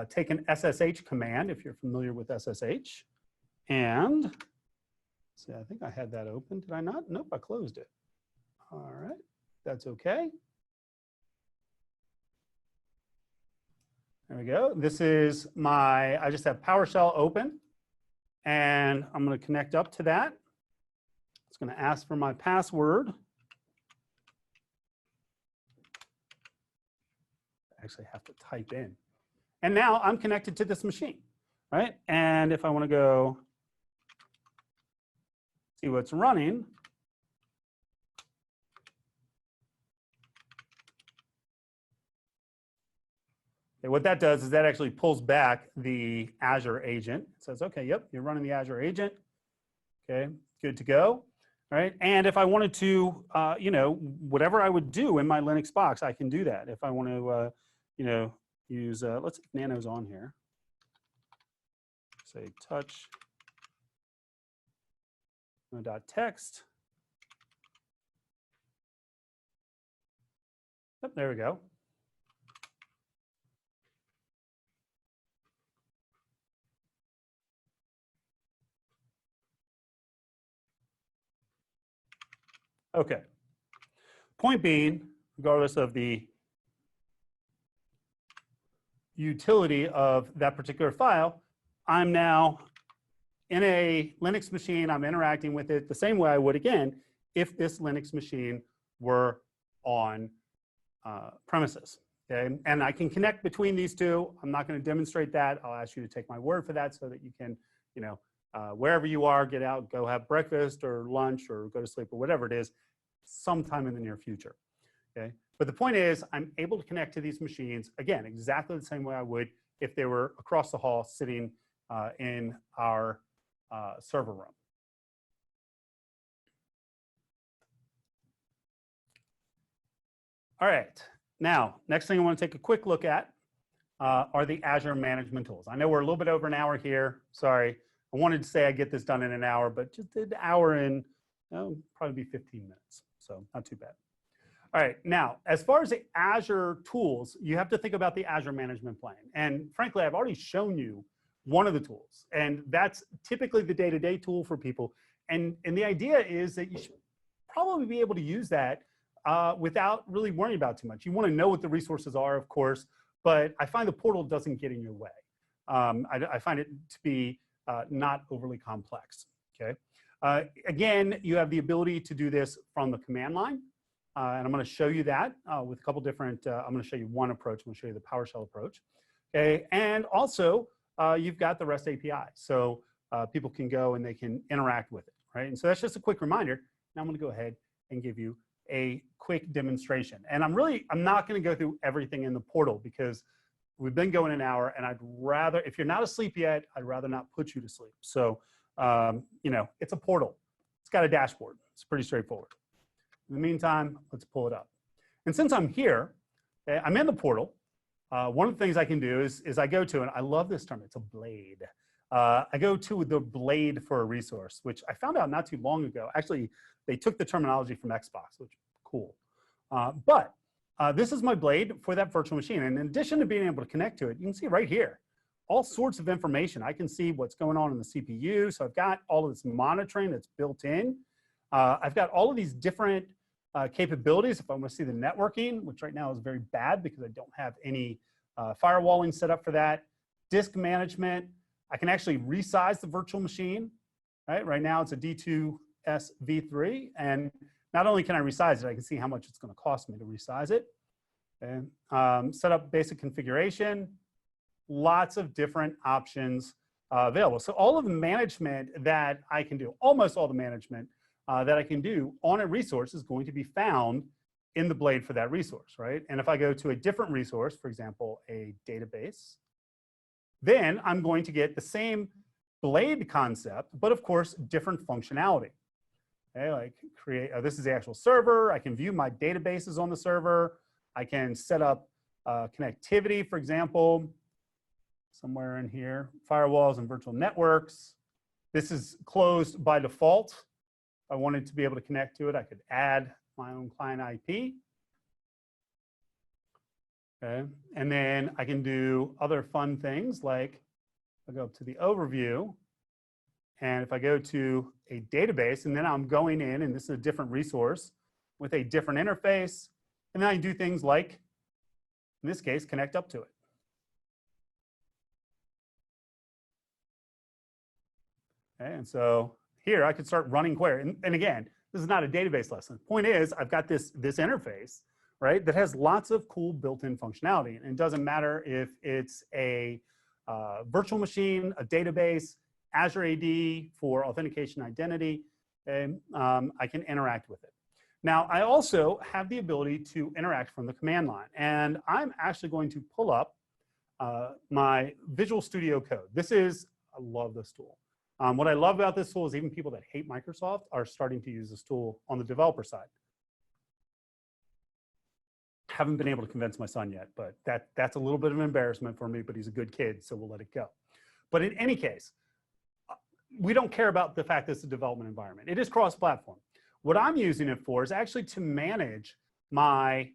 take an SSH command, if you're familiar with SSH, and see, I think I had that open. Did I not? Nope, I closed it. All right, that's okay. There we go. This is my, I just have PowerShell open, and I'm going to connect up to that. It's going to ask for my password. I actually have to type in. And now I'm connected to this machine, right? And if I want to go see what's running, okay, what that does is that actually pulls back the Azure agent. It says, okay, yep, you're running the Azure agent. Okay, good to go. All right, and if I wanted to, you know, whatever I would do in my Linux box, I can do that. If I want to, you know, use, let's see if Nano's on here. Say touch .text. Yep, there we go. Okay. Point being, regardless of the utility of that particular file, I'm now in a Linux machine. I'm interacting with it the same way I would, again, if this Linux machine were on premises. Okay? And I can connect between these two. I'm not going to demonstrate that. I'll ask you to take my word for that so that you can, you know, wherever you are, get out, go have breakfast or lunch or go to sleep or whatever it is, sometime in the near future. Okay, but the point is, I'm able to connect to these machines again exactly the same way I would if they were across the hall sitting in our server room. All right, now next thing I want to take a quick look at are the Azure management tools. I know we're a little bit over an hour here. Sorry. I wanted to say I get this done in an hour, but just did an hour in, probably be 15 minutes. So not too bad. All right, now, as far as the Azure tools, you have to think about the Azure management plane. And frankly, I've already shown you one of the tools, and that's typically the day-to-day tool for people. And the idea is that you should probably be able to use that without really worrying about too much. You want to know what the resources are, of course, but I find the portal doesn't get in your way. I find it to be not overly complex, okay? Again, you have the ability to do this from the command line, and I'm going to show you that with a couple different, I'm going to show you one approach. I'm going to show you the PowerShell approach, okay? And also, you've got the REST API, so people can go and they can interact with it, right? And so that's just a quick reminder. Now I'm going to go ahead and give you a quick demonstration. And I'm not going to go through everything in the portal because we've been going an hour, and I'd rather, if you're not asleep yet, I'd rather not put you to sleep. So, you know, it's a portal. It's got a dashboard. It's pretty straightforward. In the meantime, let's pull it up. And since I'm here, okay, I'm in the portal. One of the things I can do is I go to, and I love this term, it's a blade. I go to the blade for a resource, which I found out not too long ago. Actually, they took the terminology from Xbox, which is cool. But this is my blade for that virtual machine. And in addition to being able to connect to it, you can see right here, all sorts of information. I can see what's going on in the CPU. So I've got all of this monitoring that's built in. I've got all of these different capabilities. If I want to see the networking, which right now is very bad because I don't have any firewalling set up for that. Disk management. I can actually resize the virtual machine. Right now it's a D2S V3. And not only can I resize it, I can see how much it's going to cost me to resize it. And set up basic configuration. Lots of different options available. So all of the management that I can do, almost all the management that I can do on a resource is going to be found in the blade for that resource, right? And if I go to a different resource, for example, a database, then I'm going to get the same blade concept, but of course, different functionality. Okay, like create, this is the actual server. I can view my databases on the server. I can set up connectivity, for example, somewhere in here, firewalls and virtual networks. This is closed by default. If I wanted to be able to connect to it, I could add my own client IP. Okay, and then I can do other fun things like I go up to the overview, and if I go to a database, and then I'm going in, and this is a different resource with a different interface, and then I can do things like, in this case, connect up to it. Okay, and so here I could start running query. And again, this is not a database lesson. The point is, I've got this interface, right, that has lots of cool built-in functionality. And it doesn't matter if it's a virtual machine, a database, Azure AD for authentication identity, and I can interact with it. Now, I also have the ability to interact from the command line. And I'm actually going to pull up my Visual Studio Code. This is, I love this tool. What I love about this tool is even people that hate Microsoft are starting to use this tool on the developer side. Haven't been able to convince my son yet, but that's a little bit of an embarrassment for me, but he's a good kid, so we'll let it go. But in any case, we don't care about the fact that it's a development environment. It is cross-platform. What I'm using it for is actually to manage my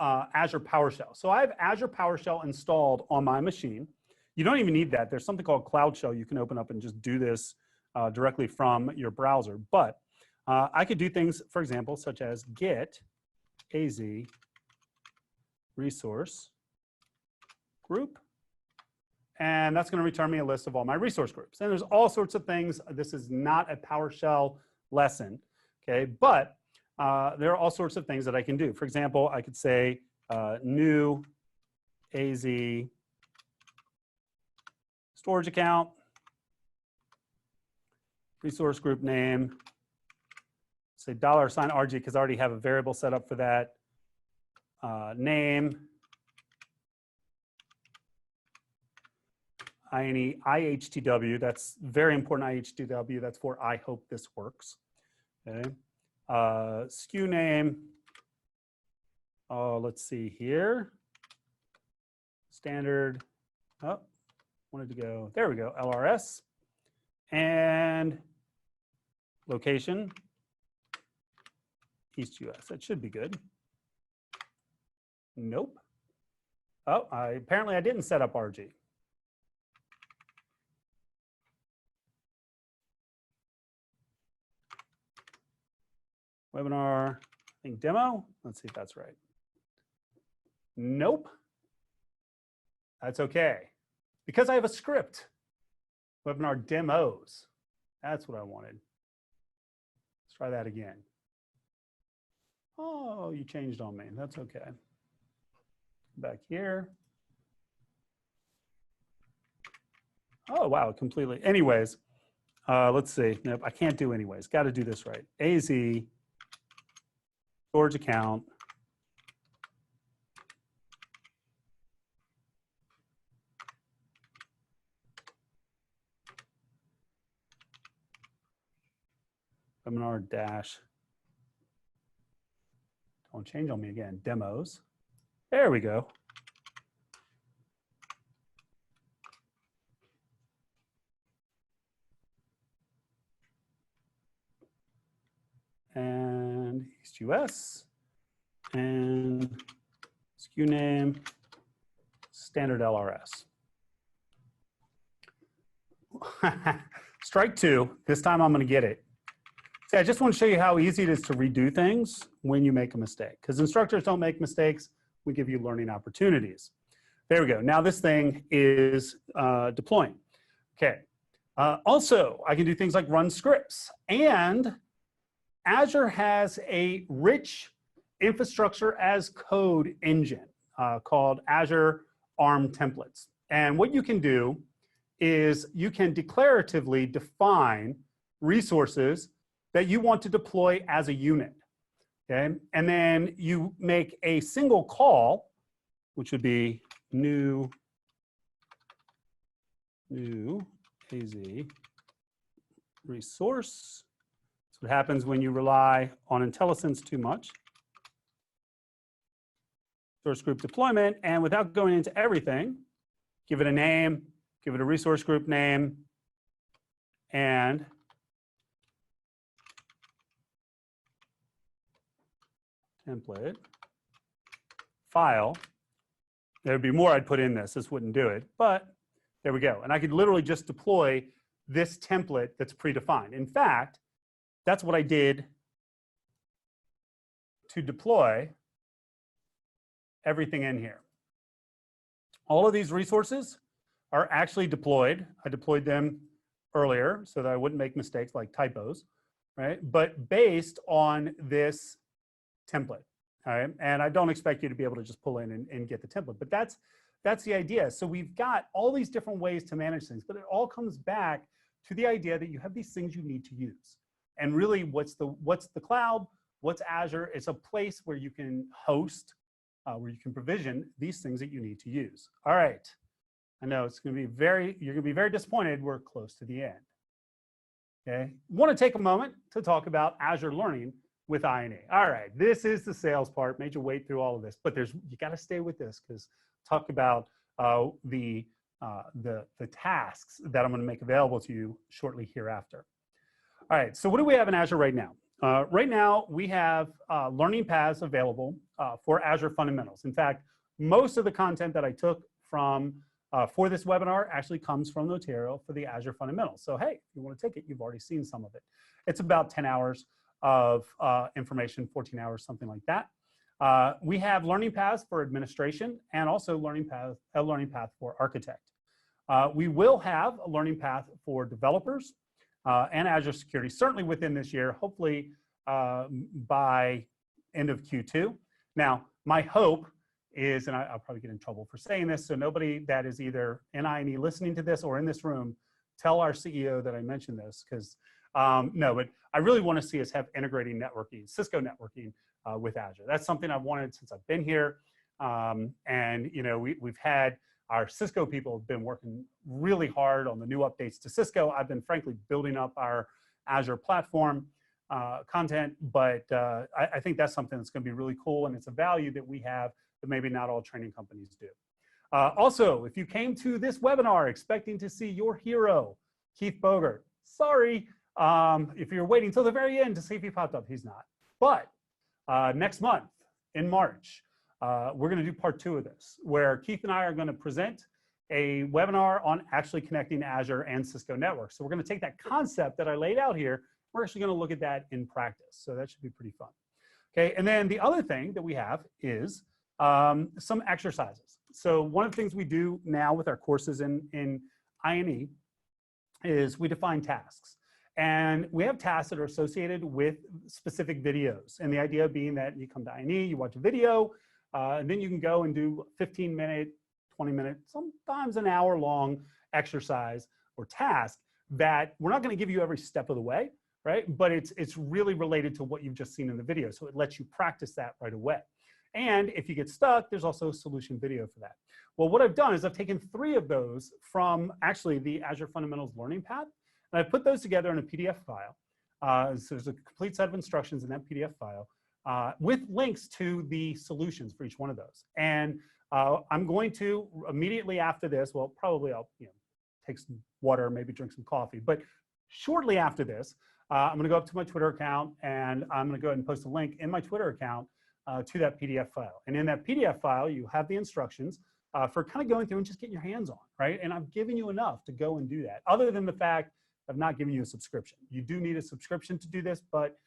Azure PowerShell. So I have Azure PowerShell installed on my machine. You don't even need that. There's something called Cloud Shell. You can open up and just do this directly from your browser. But I could do things, for example, such as get AZ resource group. And that's going to return me a list of all my resource groups. And there's all sorts of things. This is not a PowerShell lesson, okay? But there are all sorts of things that I can do. For example, I could say new AZ storage account, resource group name, say $RG because I already have a variable set up for that, name, INE, IHTW, that's very important, IHTW, that's for I hope this works, okay. SKU name, let's see here, standard, oh, wanted to go, there we go, LRS, and location, East US, that should be good. Nope. Oh, apparently I didn't set up RG. Webinar, I think demo. Let's see if that's right. Nope. That's okay. Because I have a script. Webinar demos. That's what I wanted. Let's try that again. Oh, you changed on me. That's okay. Back here. Oh, wow, completely. Anyways, let's see. Nope, I can't do anyways. Got to do this right. AZ. Storage account, webinar dash, don't change on me again, demos. There we go. and East US, and SKU name, standard LRS. Strike two. This time I'm going to get it. See, I just want to show you how easy it is to redo things when you make a mistake. Because instructors don't make mistakes. We give you learning opportunities. There we go. Now this thing is deploying. Okay. Also, I can do things like run scripts. And Azure has a rich infrastructure as code engine called Azure ARM templates. And what you can do is you can declaratively define resources that you want to deploy as a unit, okay? And then you make a single call, which would be new AZ resource. That's what happens when you rely on IntelliSense too much. Source group deployment, and without going into everything, give it a name, give it a resource group name, and template, file. There'd be more I'd put in this. This wouldn't do it, but there we go. And I could literally just deploy this template that's predefined. In fact, that's what I did to deploy everything in here. All of these resources are actually deployed. I deployed them earlier so that I wouldn't make mistakes like typos, right? But based on this template, all right? And I don't expect you to be able to just pull in and get the template, but that's the idea. So we've got all these different ways to manage things, but it all comes back to the idea that you have these things you need to use. And really, what's the cloud? What's Azure? It's a place where you can host, where you can provision these things that you need to use. All right. I know it's going to be you're going to be very disappointed. We're close to the end. Okay. Want to take a moment to talk about Azure Learning with INE. All right. This is the sales part. Made you wait through all of this, but you got to stay with this because talk about the tasks that I'm going to make available to you shortly hereafter. All right. So what do we have in Azure right now? Right now, we have learning paths available for Azure Fundamentals. In fact, most of the content that I took from for this webinar actually comes from the material for the Azure Fundamentals. So hey, if you want to take it, you've already seen some of it. It's about 10 hours of information, 14 hours, something like that. We have learning paths for administration and also a learning path for architect. We will have a learning path for developers and Azure security, certainly within this year, hopefully by end of Q2. Now, my hope is, and I'll probably get in trouble for saying this, so nobody that is either in INE listening to this or in this room, tell our CEO that I mentioned this, because no, but I really want to see us have integrating networking, Cisco networking with Azure. That's something I've wanted since I've been here. And you know, we've had our Cisco people have been working really hard on the new updates to Cisco. I've been frankly building up our Azure platform content, but I think that's something that's going to be really cool, and it's a value that we have that maybe not all training companies do. Also, if you came to this webinar expecting to see your hero, Keith Bogart, sorry. If you're waiting till the very end to see if he popped up, he's not. But next month, in March, we're going to do part 2 of this, where Keith and I are going to present a webinar on actually connecting Azure and Cisco networks. So we're going to take that concept that I laid out here. We're actually going to look at that in practice. So that should be pretty fun. Okay, and then the other thing that we have is some exercises. So one of the things we do now with our courses in INE is we define tasks. And we have tasks that are associated with specific videos. And the idea being that you come to INE, you watch a video, and then you can go and do 15-minute, 20-minute, sometimes an hour-long exercise or task that we're not going to give you every step of the way, right? But it's really related to what you've just seen in the video. So it lets you practice that right away. And if you get stuck, there's also a solution video for that. Well, what I've done is I've taken 3 of those from actually the Azure Fundamentals Learning Path, and I put those together in a PDF file. So there's a complete set of instructions in that PDF file with links to the solutions for each one of those. And I'm going to immediately after this, well, probably I'll take some water, maybe drink some coffee, but shortly after this, I'm going to go up to my Twitter account and I'm going to go ahead and post a link in my Twitter account to that PDF file. And in that PDF file, you have the instructions for kind of going through and just getting your hands on, right? And I've given you enough to go and do that, other than the fact of not giving you a subscription. You do need a subscription to do this, but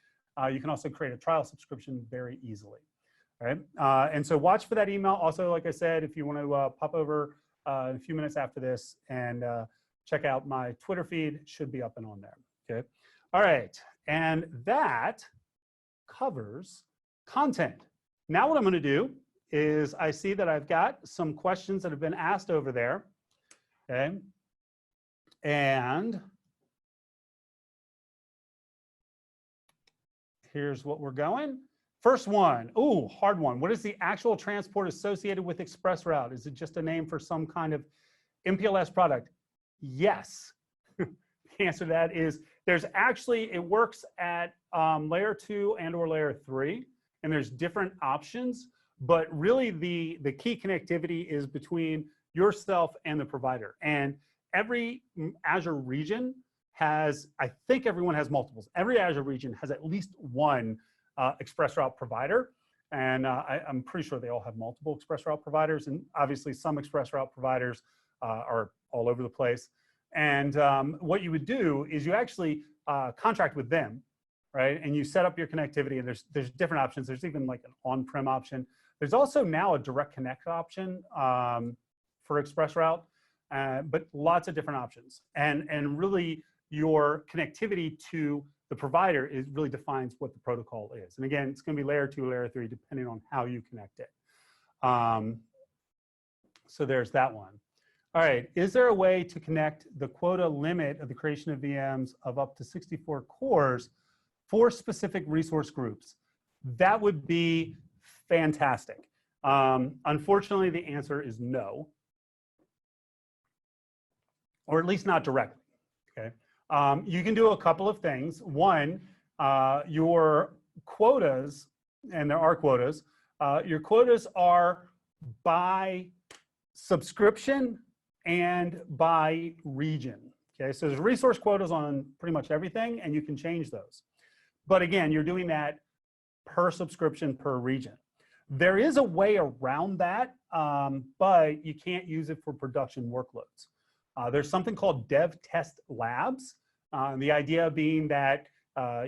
you can also create a trial subscription very easily, right? And so watch for that email. Also, like I said, if you want to pop over in a few minutes after this and check out my Twitter feed, it should be up and on there, okay? All right, and that covers content. Now what I'm going to do is I see that I've got some questions that have been asked over there, okay? And here's what we're going. First one, ooh, hard one. What is the actual transport associated with ExpressRoute? Is it just a name for some kind of MPLS product? Yes. The answer to that is there's actually, it works at layer 2 and or layer 3, and there's different options, but really the key connectivity is between yourself and the provider. And every Azure region has, I think everyone has multiples. Every Azure region has at least one ExpressRoute provider. And I'm pretty sure they all have multiple ExpressRoute providers. And obviously some ExpressRoute providers are all over the place. And what you would do is you actually contract with them, right? And you set up your connectivity, and there's different options. There's even like an on-prem option. There's also now a direct connect option for ExpressRoute, but lots of different options. And really your connectivity to the provider really defines what the protocol is. And again, it's going to be layer 2, layer 3, depending on how you connect it. So there's that one. All right, is there a way to connect the quota limit of the creation of VMs of up to 64 cores for specific resource groups? That would be fantastic. Unfortunately, the answer is no, or at least not directly, okay? You can do a couple of things. One, your quotas, and there are quotas, your quotas are by subscription and by region, okay? So there's resource quotas on pretty much everything, and you can change those. But again, you're doing that per subscription, per region. There is a way around that, but you can't use it for production workloads. There's something called dev test labs. The idea being that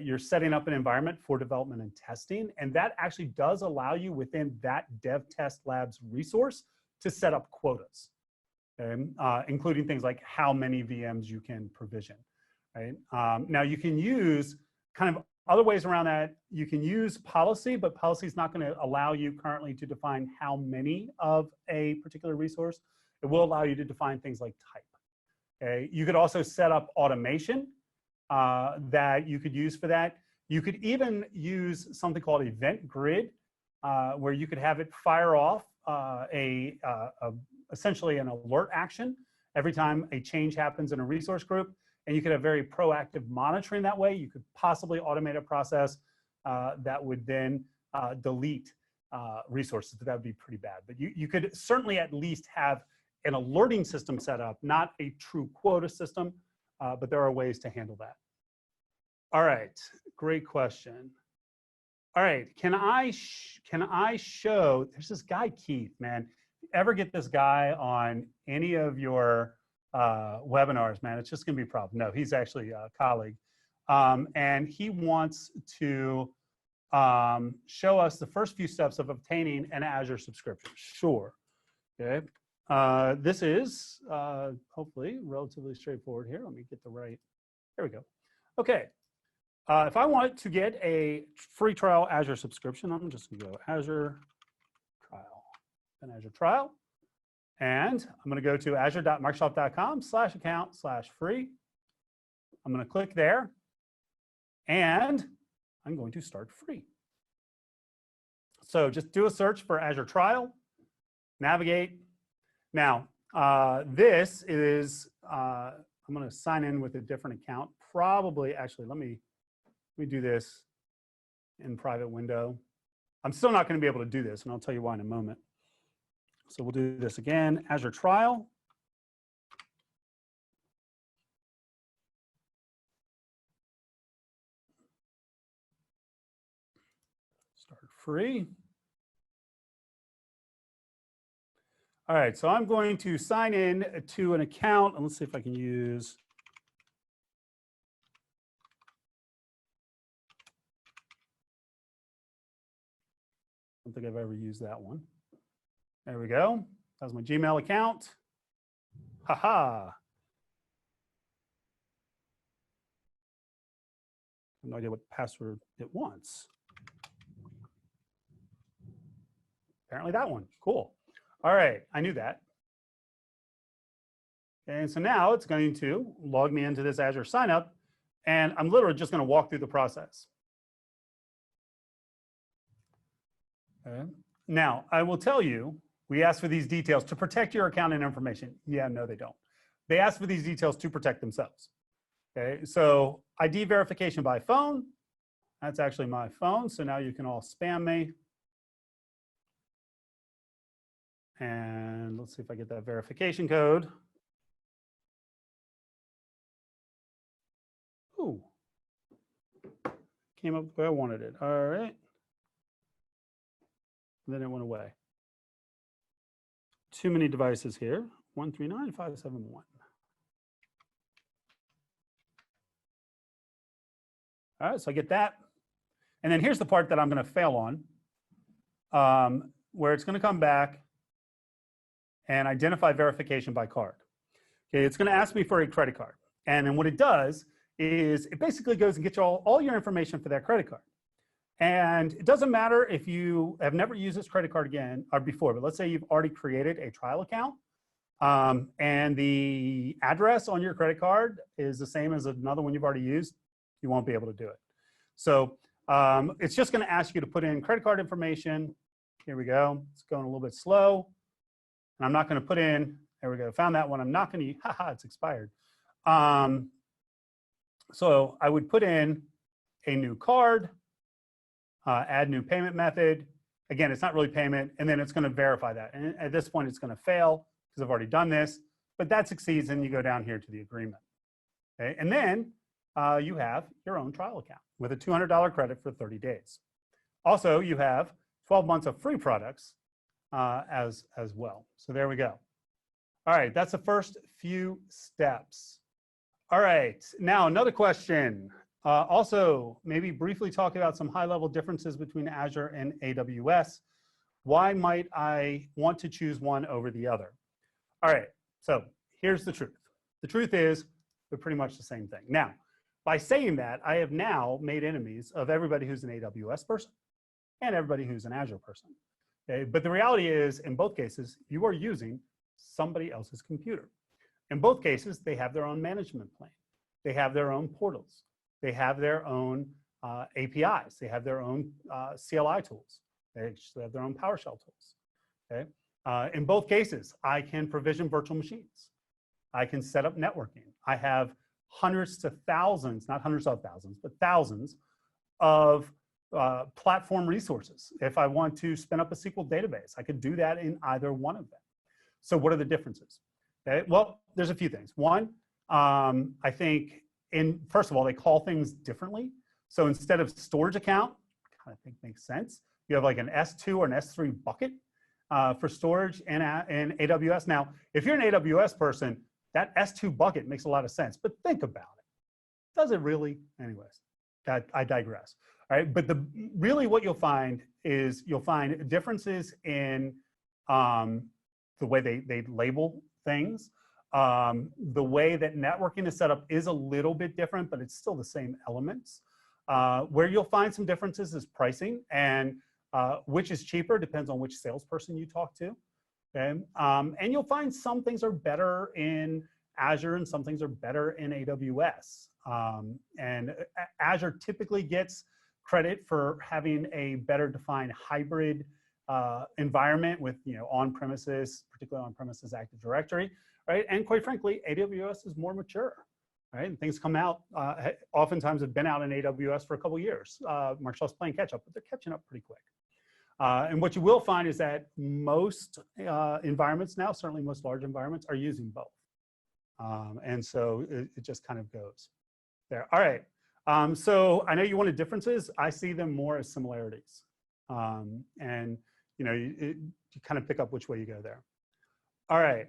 you're setting up an environment for development and testing, and that actually does allow you within that dev test labs resource to set up quotas, okay? Including things like how many VMs you can provision, right? Now you can use kind of other ways around that. You can use policy, but policy is not going to allow you currently to define how many of a particular resource. It will allow you to define things like type. Okay? You could also set up automation that you could use for that. You could even use something called event grid, where you could have it fire off essentially an alert action every time a change happens in a resource group. And you could have very proactive monitoring that way. You could possibly automate a process that would then delete resources, but that would be pretty bad. But you could certainly at least have an alerting system set up, not a true quota system, but there are ways to handle that. All right, great question. All right, can I show, there's this guy, Keith, man. If you ever get this guy on any of your webinars, man, it's just gonna be a problem. No, he's actually a colleague. And he wants to show us the first few steps of obtaining an Azure subscription. Sure, okay. This is hopefully relatively straightforward here. Let me get the right, there we go. Okay, if I want to get a free trial Azure subscription, I'm just gonna go Azure trial, an Azure trial. And I'm going to go to azure.microsoft.com/account/free. I'm going to click there, and I'm going to start free. So just do a search for Azure trial, navigate. Now, this is, I'm going to sign in with a different account. Probably, actually, let me do this in private window. I'm still not going to be able to do this, and I'll tell you why in a moment. So we'll do this again, Azure trial. free. All right, so I'm going to sign in to an account, and let's see if I can use. I don't think I've ever used that one. There we go. That's my Gmail account. Haha. I have no idea what password it wants. Apparently that one. Cool. All right, I knew that. And so now it's going to log me into this Azure signup, and I'm literally just going to walk through the process. Okay. Now, I will tell you, we ask for these details to protect your account and information. Yeah, no, they don't. They ask for these details to protect themselves. Okay, so ID verification by phone. That's actually my phone, so now you can all spam me. And let's see if I get that verification code. Ooh, came up the way I wanted it. All right. And then it went away. Too many devices here. 139.571. All right, so I get that. And then here's the part that I'm going to fail on, where it's going to come back and identify verification by card. Okay, it's going to ask me for a credit card. And then what it does is it basically goes and gets you all your information for that credit card. And it doesn't matter if you have never used this credit card again or before, but let's say you've already created a trial account and the address on your credit card is the same as another one you've already used, you won't be able to do it. So it's just going to ask you to put in credit card information. Here we go. It's going a little bit slow. And I'm not going to put in, there we go, found that one. I'm not going to, haha, it's expired. So I would put in a new card, add new payment method. Again, it's not really payment, and then it's going to verify that. And at this point, it's going to fail because I've already done this, but that succeeds, and you go down here to the agreement. Okay? And then you have your own trial account with a $200 credit for 30 days. Also, you have 12 months of free products as well. So there we go. All right, that's the first few steps. All right, now another question. Also, maybe briefly talk about some high-level differences between Azure and AWS. Why might I want to choose one over the other? All right, so here's the truth. The truth is they're pretty much the same thing. Now, by saying that, I have now made enemies of everybody who's an AWS person and everybody who's an Azure person. Okay? But the reality is, in both cases, you are using somebody else's computer. In both cases, they have their own management plane. They have their own portals. They have their own APIs. They have their own CLI tools. They actually have their own PowerShell tools. Okay? In both cases, I can provision virtual machines. I can set up networking. I have hundreds to thousands, not hundreds of thousands, but thousands of platform resources. If I want to spin up a SQL database, I could do that in either one of them. So what are the differences? Okay, well, there's a few things. One, I think, first of all, they call things differently. So instead of storage account, I think makes sense. You have like an S2 or an S3 bucket for storage in AWS. Now, if you're an AWS person, that S2 bucket makes a lot of sense, but think about it. Does it really? Anyways, I digress. All right, but really what you'll find is you'll find differences in the way they label things. The way that networking is set up is a little bit different, but it's still the same elements. Where you'll find some differences is pricing, and which is cheaper depends on which salesperson you talk to. Okay? And you'll find some things are better in Azure and some things are better in AWS. And Azure typically gets credit for having a better defined hybrid environment with on-premises, particularly on-premises Active Directory, right? And quite frankly, AWS is more mature, right? And things come out, oftentimes have been out in AWS for a couple of years. Microsoft's playing catch up, but they're catching up pretty quick. And what you will find is that most environments now, certainly most large environments, are using both. And so it just kind of goes there. All right. So I know you wanted differences. I see them more as similarities. And you kind of pick up which way you go there. All right.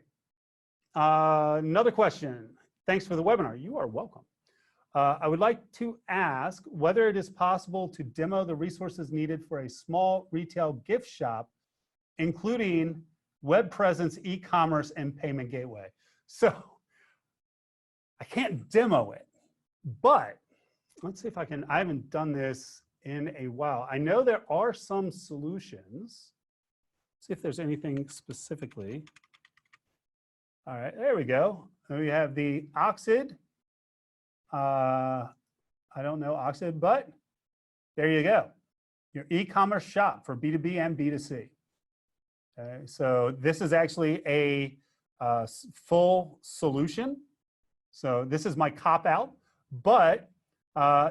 Another question. Thanks for the webinar. You are welcome. I would like to ask whether it is possible to demo the resources needed for a small retail gift shop, including web presence, e-commerce, and payment gateway. So I can't demo it, but let's see if I can. I haven't done this in a while. I know there are some solutions. Let's see if there's anything specifically. All right, there we go. We have the Oxid. I don't know Oxid, but there you go. Your e-commerce shop for B2B and B2C. Okay, so this is actually a full solution. So this is my cop-out, but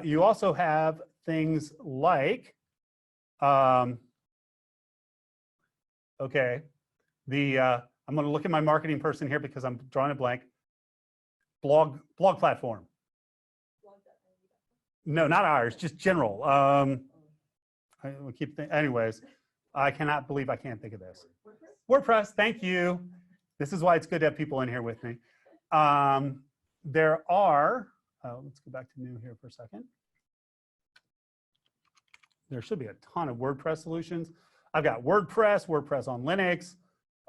you also have things like, okay, I'm going to look at my marketing person here because I'm drawing a blank. Blog platform. No, not ours, just general. We'll keep anyways. I cannot believe I can't think of this. WordPress, thank you. This is why it's good to have people in here with me. There are, let's go back to new here for a second. There should be a ton of WordPress solutions. I've got WordPress, WordPress on Linux,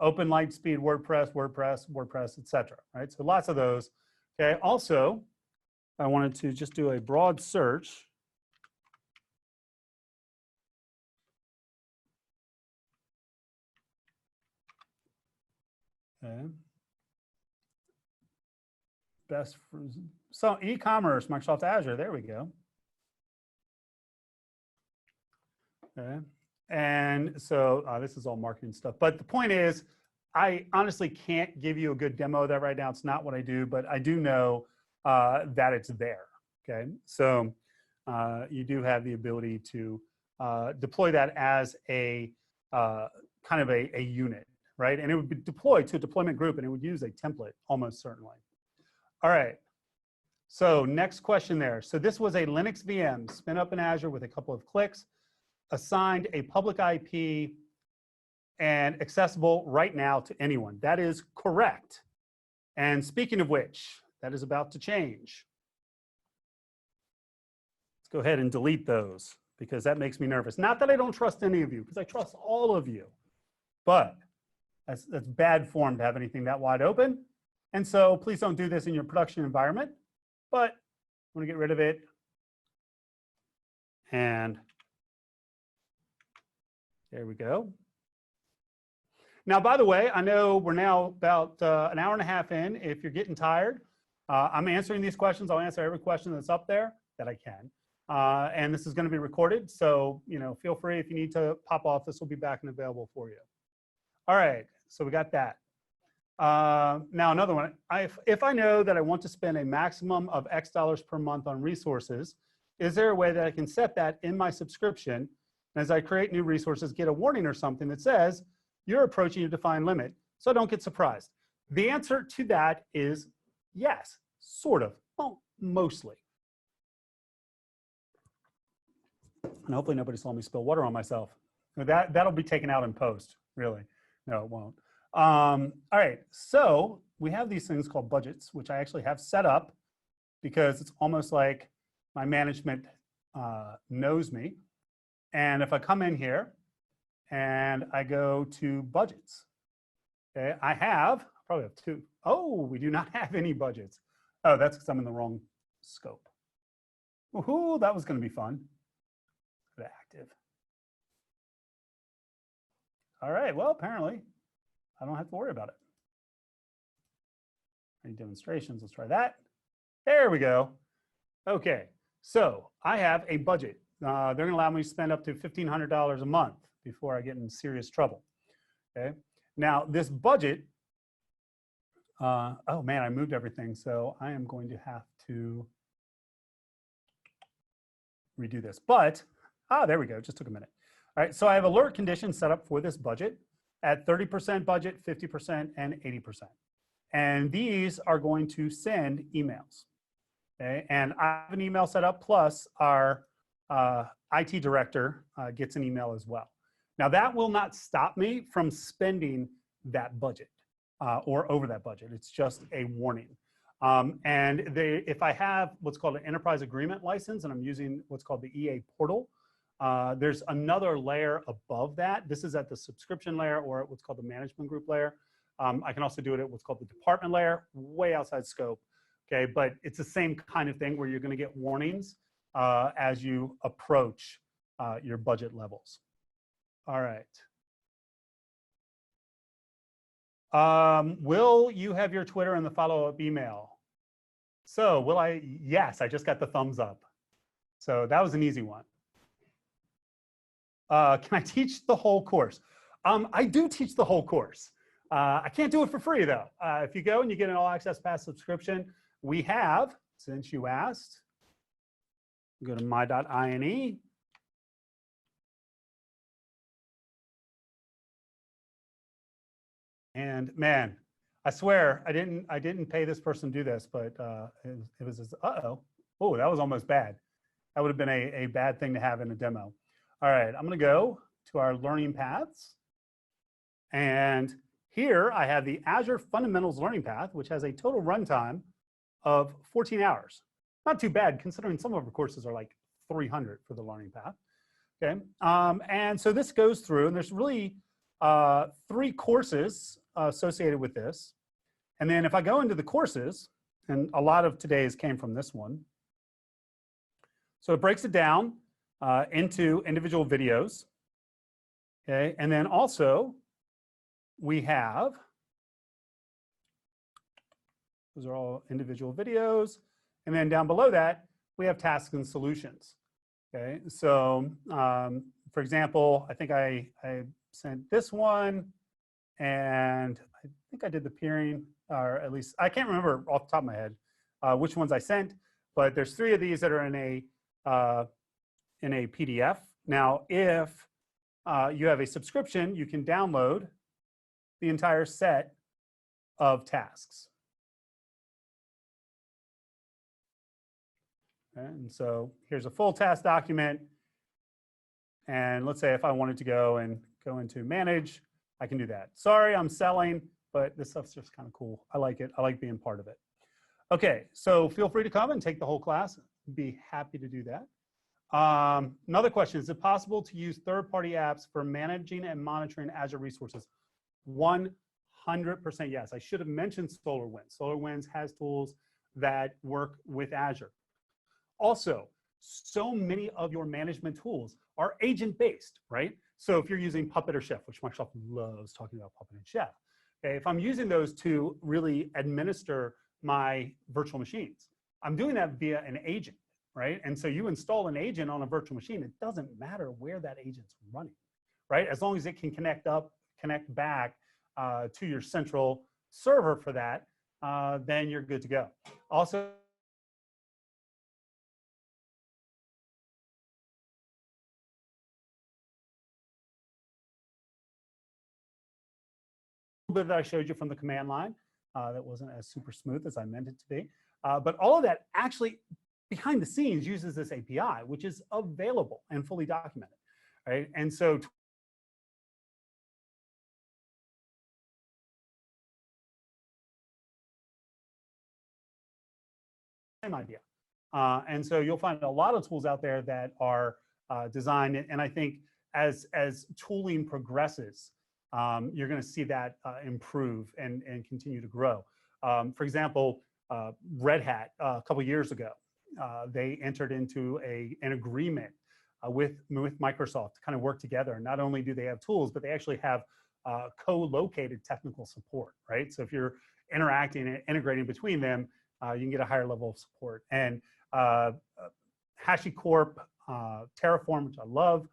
Open Lightspeed WordPress, etc. Right? So lots of those. Okay. Also, I wanted to just do a broad search. Okay. Best for so e-commerce, Microsoft Azure. There we go. Okay. And so this is all marketing stuff. But the point is, I honestly can't give you a good demo of that right now. It's not what I do, but I do know that it's there. Okay. So you do have the ability to deploy that as a kind of a unit, right? And it would be deployed to a deployment group, and it would use a template almost certainly. All right. So next question there. So this was a Linux VM spin up in Azure with a couple of clicks, assigned a public IP, and accessible right now to anyone. That is correct. And speaking of which, that is about to change. Let's go ahead and delete those because that makes me nervous. Not that I don't trust any of you, because I trust all of you, but that's bad form to have anything that wide open. And so please don't do this in your production environment, but I'm going to get rid of it. And there we go. Now, by the way, I know we're now about an hour and a half in. If you're getting tired, I'm answering these questions. I'll answer every question that's up there that I can. And this is going to be recorded. So, feel free if you need to pop off. This will be back and available for you. All right. So we got that. Now, another one. If I know that I want to spend a maximum of X dollars per month on resources, is there a way that I can set that in my subscription? And as I create new resources, get a warning or something that says, you're approaching your defined limit, so don't get surprised. The answer to that is yes, sort of, well, mostly. And hopefully nobody saw me spill water on myself. That'll be taken out in post, really. No, it won't. All right, so we have these things called budgets, which I actually have set up because it's almost like my management knows me. And if I come in here, and I go to budgets. Okay, I probably have two. Oh, we do not have any budgets. Oh, that's because I'm in the wrong scope. Woohoo, that was going to be fun. Go to active. All right, well, apparently, I don't have to worry about it. Any demonstrations? Let's try that. There we go. Okay, so I have a budget. They're going to allow me to spend up to $1,500 a month before I get in serious trouble. Okay. Now this budget, oh man, I moved everything. So I am going to have to redo this, but, there we go. It just took a minute. All right. So I have alert conditions set up for this budget at 30% budget, 50%, and 80%. And these are going to send emails. Okay. And I have an email set up, plus our IT director gets an email as well. Now that will not stop me from spending that budget or over that budget. It's just a warning. If I have what's called an enterprise agreement license and I'm using what's called the EA portal, there's another layer above that. This is at the subscription layer or at what's called the management group layer. I can also do it at what's called the department layer, way outside scope. Okay, but it's the same kind of thing where you're going to get warnings as you approach your budget levels. All right. Will you have your Twitter in the follow-up email? So will I? Yes, I just got the thumbs up. So that was an easy one. Can I teach the whole course? I do teach the whole course. I can't do it for free though. If you go and you get an all access pass subscription, we have, since you asked, go to my.ine. And man, I swear I didn't pay this person to do this, but it was just, oh, that was almost bad. That would have been a bad thing to have in a demo. All right, I'm gonna go to our learning paths. And here I have the Azure Fundamentals Learning Path, which has a total runtime of 14 hours. Not too bad considering some of our courses are like 300 for the learning path. Okay, and so this goes through, and there's really 3 courses associated with this. And then if I go into the courses, and a lot of today's came from this one. So it breaks it down into individual videos. Okay, and then also we have, those are all individual videos. And then down below that, we have tasks and solutions. Okay, so for example, I think I sent this one, and I think I did the peering, or at least I can't remember off the top of my head which ones I sent, but there's 3 of these that are in a PDF. Now, if you have a subscription, you can download the entire set of tasks. Okay, and so here's a full task document. And let's say if I wanted to go into manage, I can do that. Sorry, I'm selling, but this stuff's just kind of cool. I like it. I like being part of it. Okay, so feel free to come and take the whole class. Be happy to do that. Another question, is it possible to use third-party apps for managing and monitoring Azure resources? 100% yes. I should have mentioned SolarWinds. SolarWinds has tools that work with Azure. Also, so many of your management tools are agent-based, right? So if you're using Puppet or Chef, which Microsoft loves talking about Puppet and Chef, okay, if I'm using those to really administer my virtual machines, I'm doing that via an agent, right? And so you install an agent on a virtual machine, it doesn't matter where that agent's running, right? As long as it can connect back to your central server for that, then you're good to go. Also, bit that I showed you from the command line that wasn't as super smooth as I meant it to be. But all of that actually behind the scenes uses this API, which is available and fully documented, right? And so same idea. And so you'll find a lot of tools out there that are designed, and I think as tooling progresses, you're going to see that improve and continue to grow. For example, Red Hat a couple years ago, they entered into an agreement with Microsoft to kind of work together. Not only do they have tools, but they actually have co-located technical support, right? So if you're interacting and integrating between them, you can get a higher level of support. And HashiCorp, Terraform, which I love,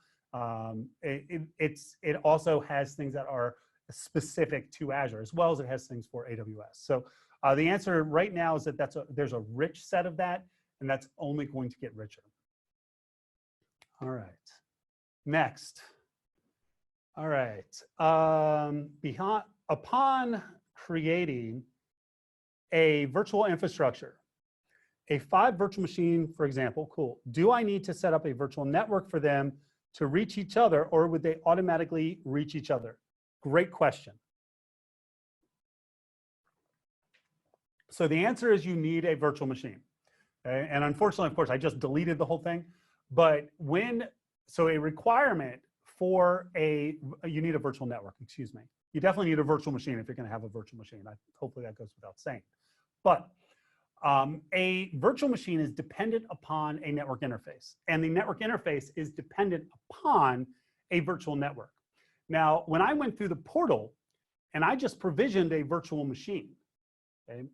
it also has things that are specific to Azure, as well as it has things for AWS. So the answer right now is that there's a rich set of that, and that's only going to get richer. All right, next. All right, upon creating a virtual infrastructure, a 5 virtual machine, for example, cool. Do I need to set up a virtual network for them to reach each other, or would they automatically reach each other? Great question. So the answer is you need a virtual machine. Okay? And unfortunately, of course, I just deleted the whole thing. But so a requirement for you need a virtual network, excuse me. You definitely need a virtual machine if you're going to have a virtual machine. Hopefully that goes without saying. But a virtual machine is dependent upon a network interface. And the network interface is dependent upon a virtual network. Now, when I went through the portal and I just provisioned a virtual machine, okay,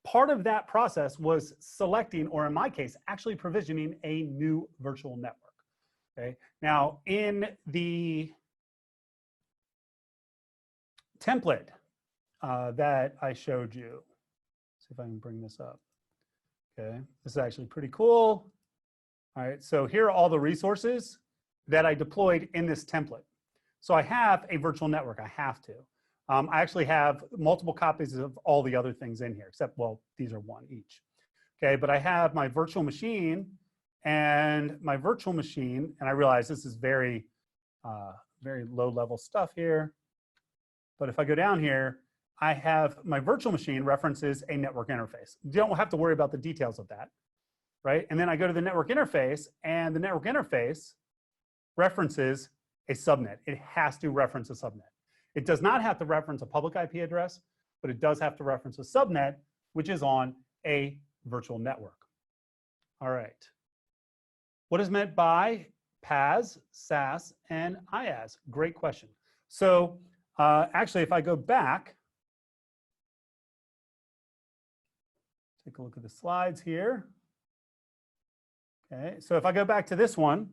part of that process was selecting, or in my case, actually provisioning a new virtual network. Okay. Now, in the template that I showed you, see if I can bring this up. Okay, this is actually pretty cool. All right, so here are all the resources that I deployed in this template. So I have a virtual network, I have to. I actually have multiple copies of all the other things in here, except, well, these are one each. Okay, but I have my virtual machine, and I realize this is very, very low level stuff here. But if I go down here, I have my virtual machine references a network interface. You don't have to worry about the details of that, right? And then I go to the network interface, and the network interface references a subnet. It has to reference a subnet. It does not have to reference a public IP address, but it does have to reference a subnet, which is on a virtual network. All right. What is meant by PaaS, SaaS, and IaaS? Great question. So actually, if I go back, take a look at the slides here. Okay, so if I go back to this one,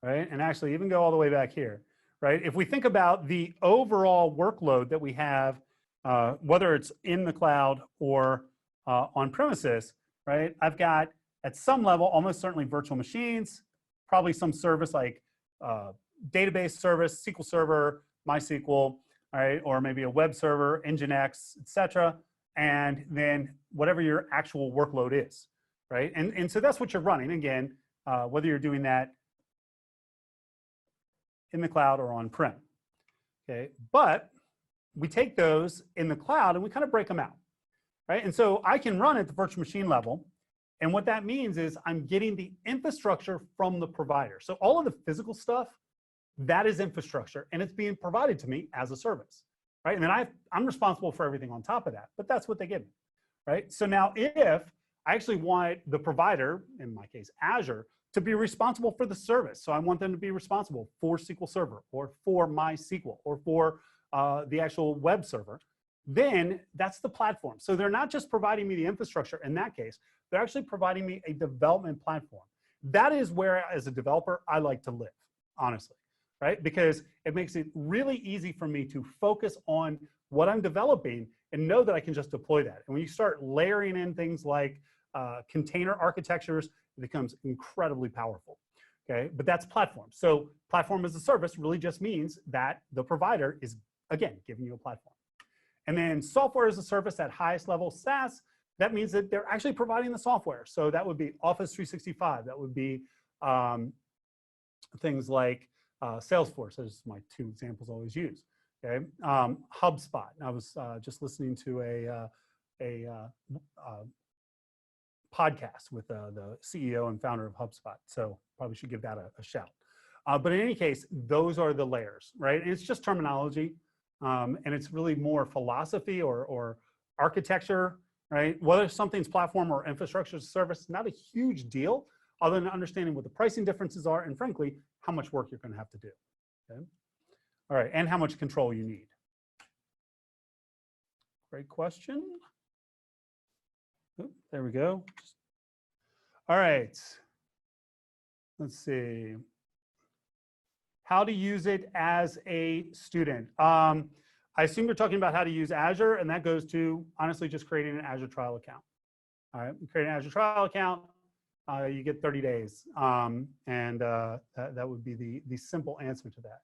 right, and actually even go all the way back here, right? If we think about the overall workload that we have, whether it's in the cloud or on premises, right? I've got, at some level, almost certainly virtual machines, probably some service like database service, SQL Server, MySQL, all right, or maybe a web server, Nginx, et cetera, and then whatever your actual workload is, right? And so that's what you're running, again, whether you're doing that in the cloud or on-prem, okay? But we take those in the cloud and we kind of break them out, right? And so I can run at the virtual machine level, and what that means is I'm getting the infrastructure from the provider. So all of the physical stuff, that is infrastructure, and it's being provided to me as a service, right? And then I'm responsible for everything on top of that, but that's what they give me, right? So now if I actually want the provider, in my case, Azure, to be responsible for the service. So I want them to be responsible for SQL Server or for MySQL or for the actual web server, then that's the platform. So they're not just providing me the infrastructure in that case, they're actually providing me a development platform. That is where, as a developer, I like to live, honestly, right? Because it makes it really easy for me to focus on what I'm developing and know that I can just deploy that. And when you start layering in things like container architectures, it becomes incredibly powerful, okay? But that's platform. So platform as a service really just means that the provider is, again, giving you a platform. And then software as a service at highest level, SaaS, that means that they're actually providing the software. So that would be Office 365. That would be things like Salesforce, as my two examples I always use, okay? HubSpot. I was just listening to a podcast with the CEO and founder of HubSpot. So probably should give that a shout. But in any case, those are the layers, right? And it's just terminology. And it's really more philosophy or architecture, right? Whether something's platform or infrastructure as a service, not a huge deal, other than understanding what the pricing differences are and, frankly, how much work you're going to have to do. Okay? All right, and how much control you need. Great question. Oop, there we go. All right. Let's see. How to use it as a student. I assume you're talking about how to use Azure, and that goes to, honestly, just creating an Azure trial account. All right, you create an Azure trial account, you get 30 days, that would be the simple answer to that.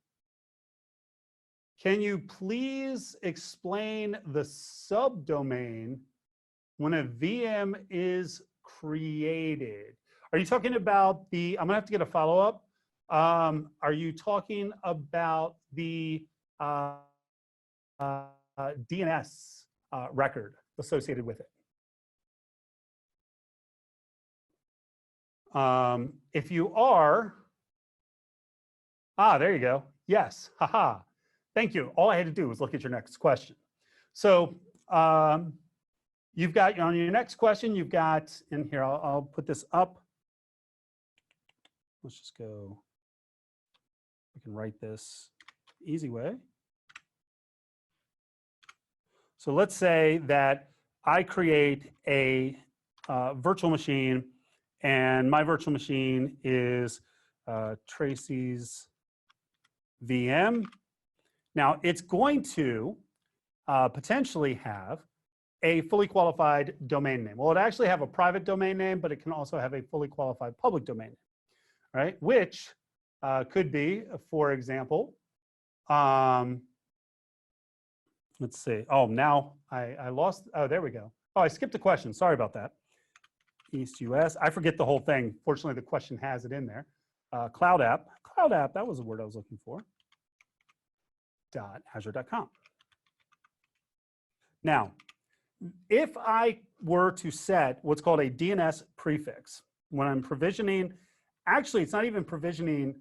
Can you please explain the subdomain when a VM is created. Are you talking about the, I'm gonna have to get a follow-up. Are you talking about the DNS record associated with it? If you are, there you go. Yes, haha. Thank you. All I had to do was look at your next question. So you've got, on your next question, you've got, in here, I'll put this up. Let's just go, we can write this easy way. So let's say that I create a virtual machine, and my virtual machine is Tracy's VM. Now, it's going to potentially have a fully qualified domain name. Well, it actually have a private domain name, but it can also have a fully qualified public domain name, right? Which could be, for example, let's see. Oh, now I lost. Oh, there we go. Oh, I skipped a question. Sorry about that. East US. I forget the whole thing. Fortunately, the question has it in there. Cloud app. Cloud app. That was the word I was looking for. .azure.com. Now, if I were to set what's called a DNS prefix, when I'm provisioning, actually, it's not even provisioning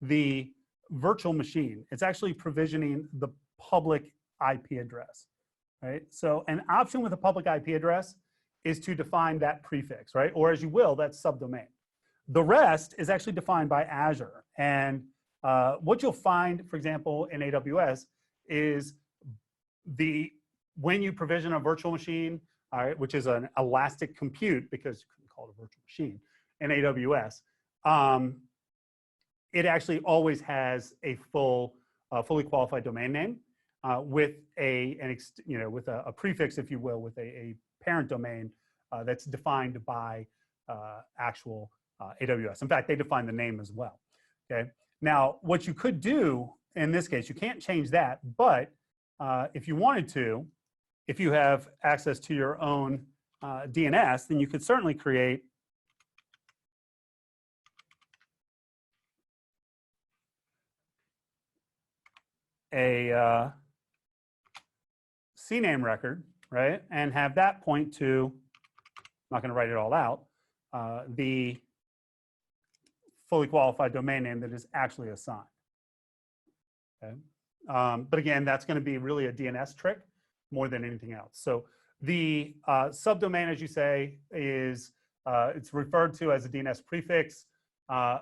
the virtual machine. It's actually provisioning the public IP address, right? So an option with a public IP address is to define that prefix, right? Or as you will, that subdomain. The rest is actually defined by Azure. And what you'll find, for example, in AWS is when you provision a virtual machine, all right, which is an elastic compute, because you couldn't call it a virtual machine in AWS, it actually always has a fully qualified domain name with with a prefix, if you will, with a parent domain that's defined by actual AWS. In fact, they define the name as well. Okay. Now, what you could do in this case, you can't change that, but if you wanted to, if you have access to your own DNS, then you could certainly create a CNAME record, right? And have that point to, I'm not going to write it all out, the fully qualified domain name that is actually assigned. Okay. But again, that's going to be really a DNS trick more than anything else. So the subdomain, as you say, is it's referred to as a DNS prefix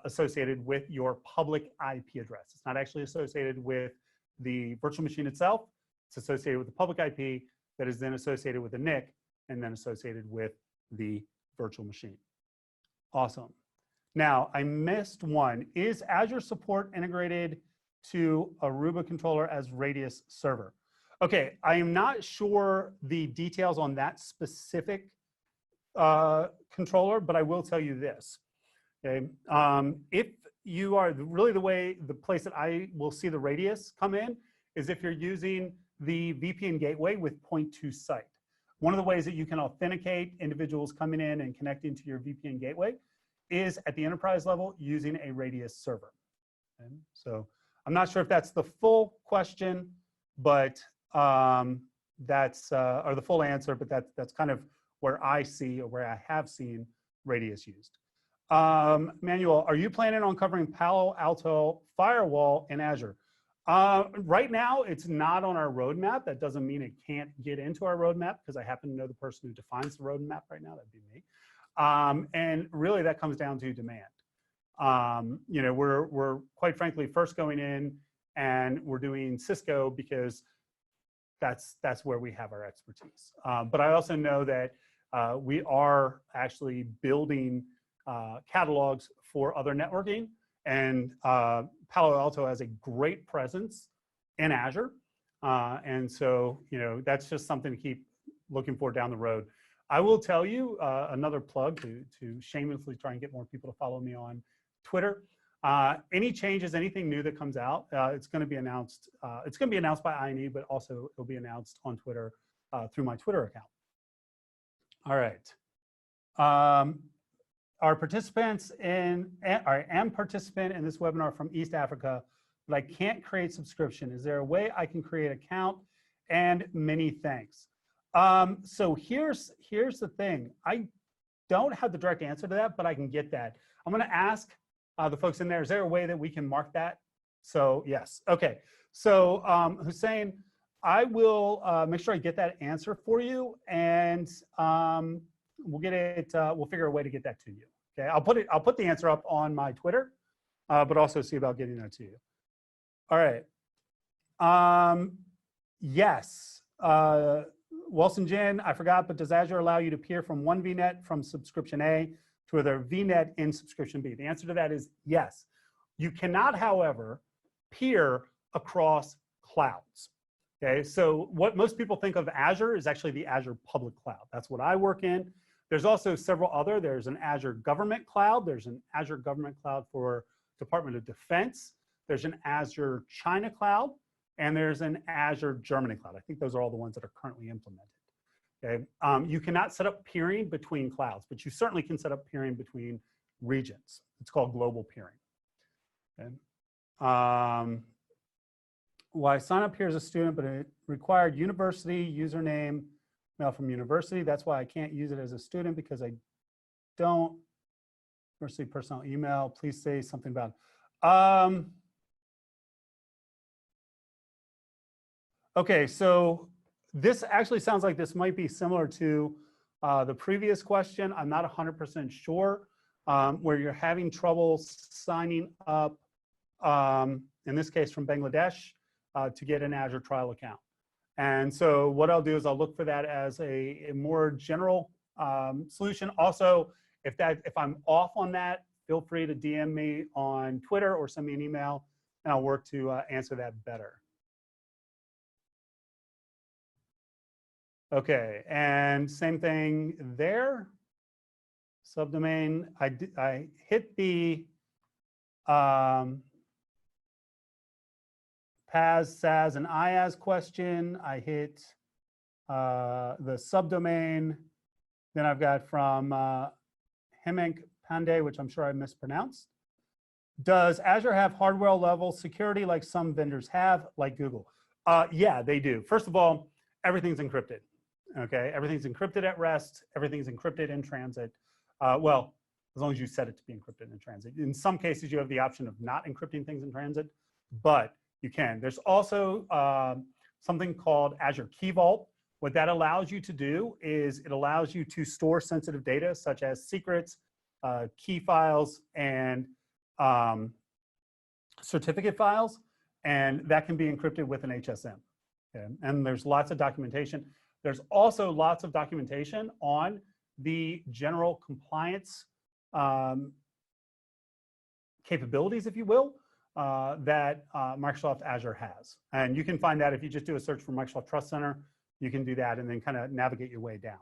associated with your public IP address. It's not actually associated with the virtual machine itself. It's associated with the public IP that is then associated with the NIC and then associated with the virtual machine. Awesome. Now, I missed one. Is Azure support integrated to Aruba controller as Radius server? Okay, I am not sure the details on that specific controller, but I will tell you this. Okay, if you are really the place that I will see the Radius come in is if you're using the VPN gateway with .2 site. One of the ways that you can authenticate individuals coming in and connecting to your VPN gateway is at the enterprise level using a Radius server. Okay? So I'm not sure if that's the full question, but that's or the full answer, but that's kind of where I see, or where I have seen Radius used. Manuel, are you planning on covering Palo Alto firewall in Azure? Right now, it's not on our roadmap. That doesn't mean it can't get into our roadmap, because I happen to know the person who defines the roadmap right now. That'd be me. And really, that comes down to demand. You know, we're quite frankly first going in, and we're doing Cisco because that's where we have our expertise. But I also know that we are actually building catalogs for other networking, and Palo Alto has a great presence in Azure. And so, you know, that's just something to keep looking for down the road. I will tell you another plug to shamelessly try and get more people to follow me on Twitter. Any changes, anything new that comes out, it's going to be announced. It's going to be announced by INE, but also it'll be announced on Twitter through my Twitter account. All right. Our participants in, I am participant in this webinar from East Africa, but I can't create subscription. Is there a way I can create account? And many thanks. So here's the thing. I don't have the direct answer to that, but I can get that. I'm going to ask the folks in there, is there a way that we can mark that? So yes. Okay. So Hussein, I will make sure I get that answer for you, and we'll get it. We'll figure a way to get that to you. Okay. I'll put the answer up on my Twitter, but also see about getting that to you. All right. Yes. Wilson Jin, I forgot, but does Azure allow you to peer from one VNet from subscription A to another VNet in subscription B? The answer to that is yes. You cannot, however, peer across clouds. Okay, so what most people think of Azure is actually the Azure public cloud. That's what I work in. There's also several other. There's an Azure government cloud. There's an Azure government cloud for Department of Defense. There's an Azure China cloud. And there's an Azure Germany cloud. I think those are all the ones that are currently implemented. Okay, you cannot set up peering between clouds, but you certainly can set up peering between regions. It's called global peering. Okay. Well, I signed up here as a student, but it required university username, mail from university. That's why I can't use it as a student, because I don't. University personal email. Please say something about it. Okay, so this actually sounds like this might be similar to the previous question. I'm not 100% sure, where you're having trouble signing up, in this case from Bangladesh, to get an Azure trial account. And so what I'll do is I'll look for that as a more general solution. Also, if I'm off on that, feel free to DM me on Twitter or send me an email, and I'll work to answer that better. Okay, and same thing there. Subdomain, I hit the PAS, SAS, and IaaS question. I hit the subdomain. Then I've got from Hemant Pandey, which I'm sure I mispronounced. Does Azure have hardware level security like some vendors have, like Google? Yeah, they do. First of all, everything's encrypted. Okay, everything's encrypted at rest. Everything's encrypted in transit. Well, as long as you set it to be encrypted in transit. In some cases, you have the option of not encrypting things in transit, but you can. There's also something called Azure Key Vault. What that allows you to do is it allows you to store sensitive data, such as secrets, key files, and certificate files, and that can be encrypted with an HSM. Okay? And there's lots of documentation. There's also lots of documentation on the general compliance capabilities, if you will, that Microsoft Azure has. And you can find that if you just do a search for Microsoft Trust Center. You can do that and then kind of navigate your way down.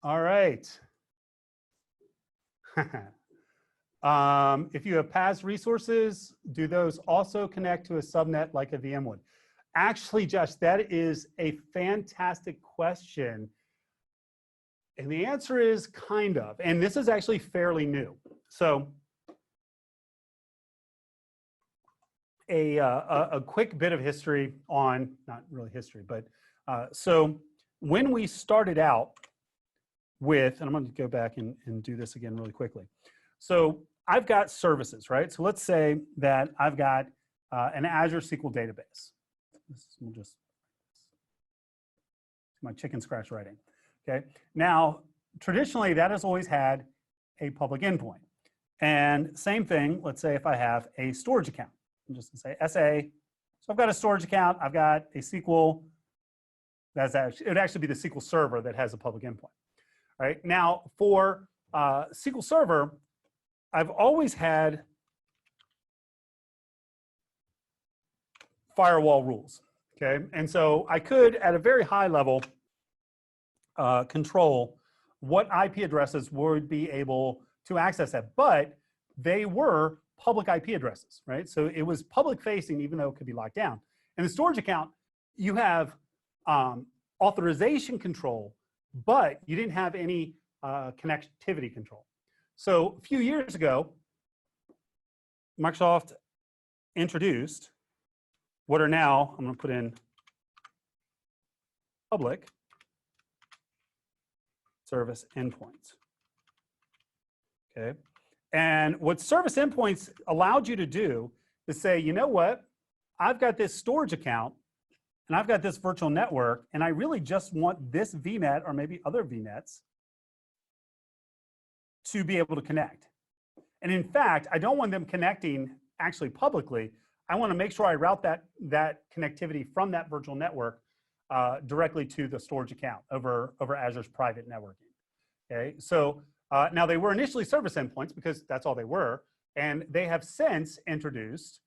All right. If you have PaaS resources, do those also connect to a subnet like a VM would? Actually, Josh, that is a fantastic question. And the answer is kind of. And this is actually fairly new. So a quick bit of history on, not really history, but so when we started out with, and I'm going to go back and do this again really quickly. So I've got services, right? So let's say that I've got an Azure SQL database. We'll just my chicken scratch writing. Okay. Now, traditionally, that has always had a public endpoint. And same thing, let's say if I have a storage account. I'm just going to say SA. So I've got a storage account. I've got a SQL. It would actually be the SQL Server that has a public endpoint. All right. Now, for SQL Server, I've always had firewall rules. Okay. And so I could, at a very high level, control what IP addresses would be able to access that. But they were public IP addresses, right? So it was public facing, even though it could be locked down. In the storage account, you have authorization control, but you didn't have any connectivity control. So a few years ago, Microsoft introduced what are now, I'm going to put in public service endpoints. Okay. And what service endpoints allowed you to do is say, you know what? I've got this storage account and I've got this virtual network, and I really just want this VNet or maybe other VNets to be able to connect. And in fact, I don't want them connecting actually publicly. I want to make sure I route that connectivity from that virtual network directly to the storage account over Azure's private networking. Okay, so now they were initially service endpoints because that's all they were, and they have since introduced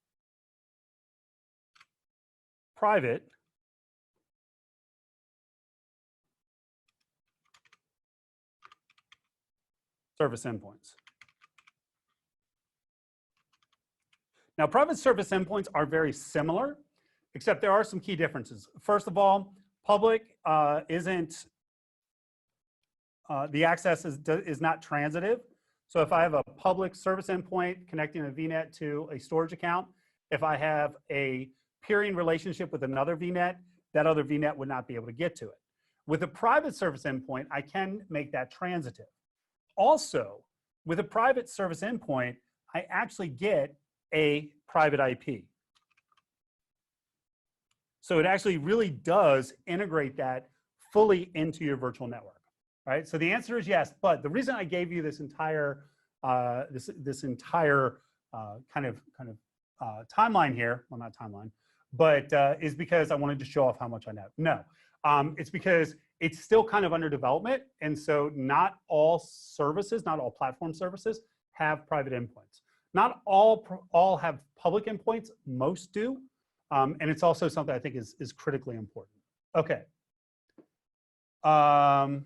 private service endpoints. Now, private service endpoints are very similar, except there are some key differences. First of all, public isn't, the access is not transitive. So if I have a public service endpoint connecting a VNet to a storage account, if I have a peering relationship with another VNet, that other VNet would not be able to get to it. With a private service endpoint, I can make that transitive. Also, with a private service endpoint, I actually get a private IP. So it actually really does integrate that fully into your virtual network, right? So the answer is yes, but the reason I gave you this entire this entire kind of timeline here, well, not timeline, but is because I wanted to show off how much I know. No, it's because it's still kind of under development, and so not all services, not all platform services have private endpoints. Not all have public endpoints, most do. And it's also something I think is critically important. Okay. So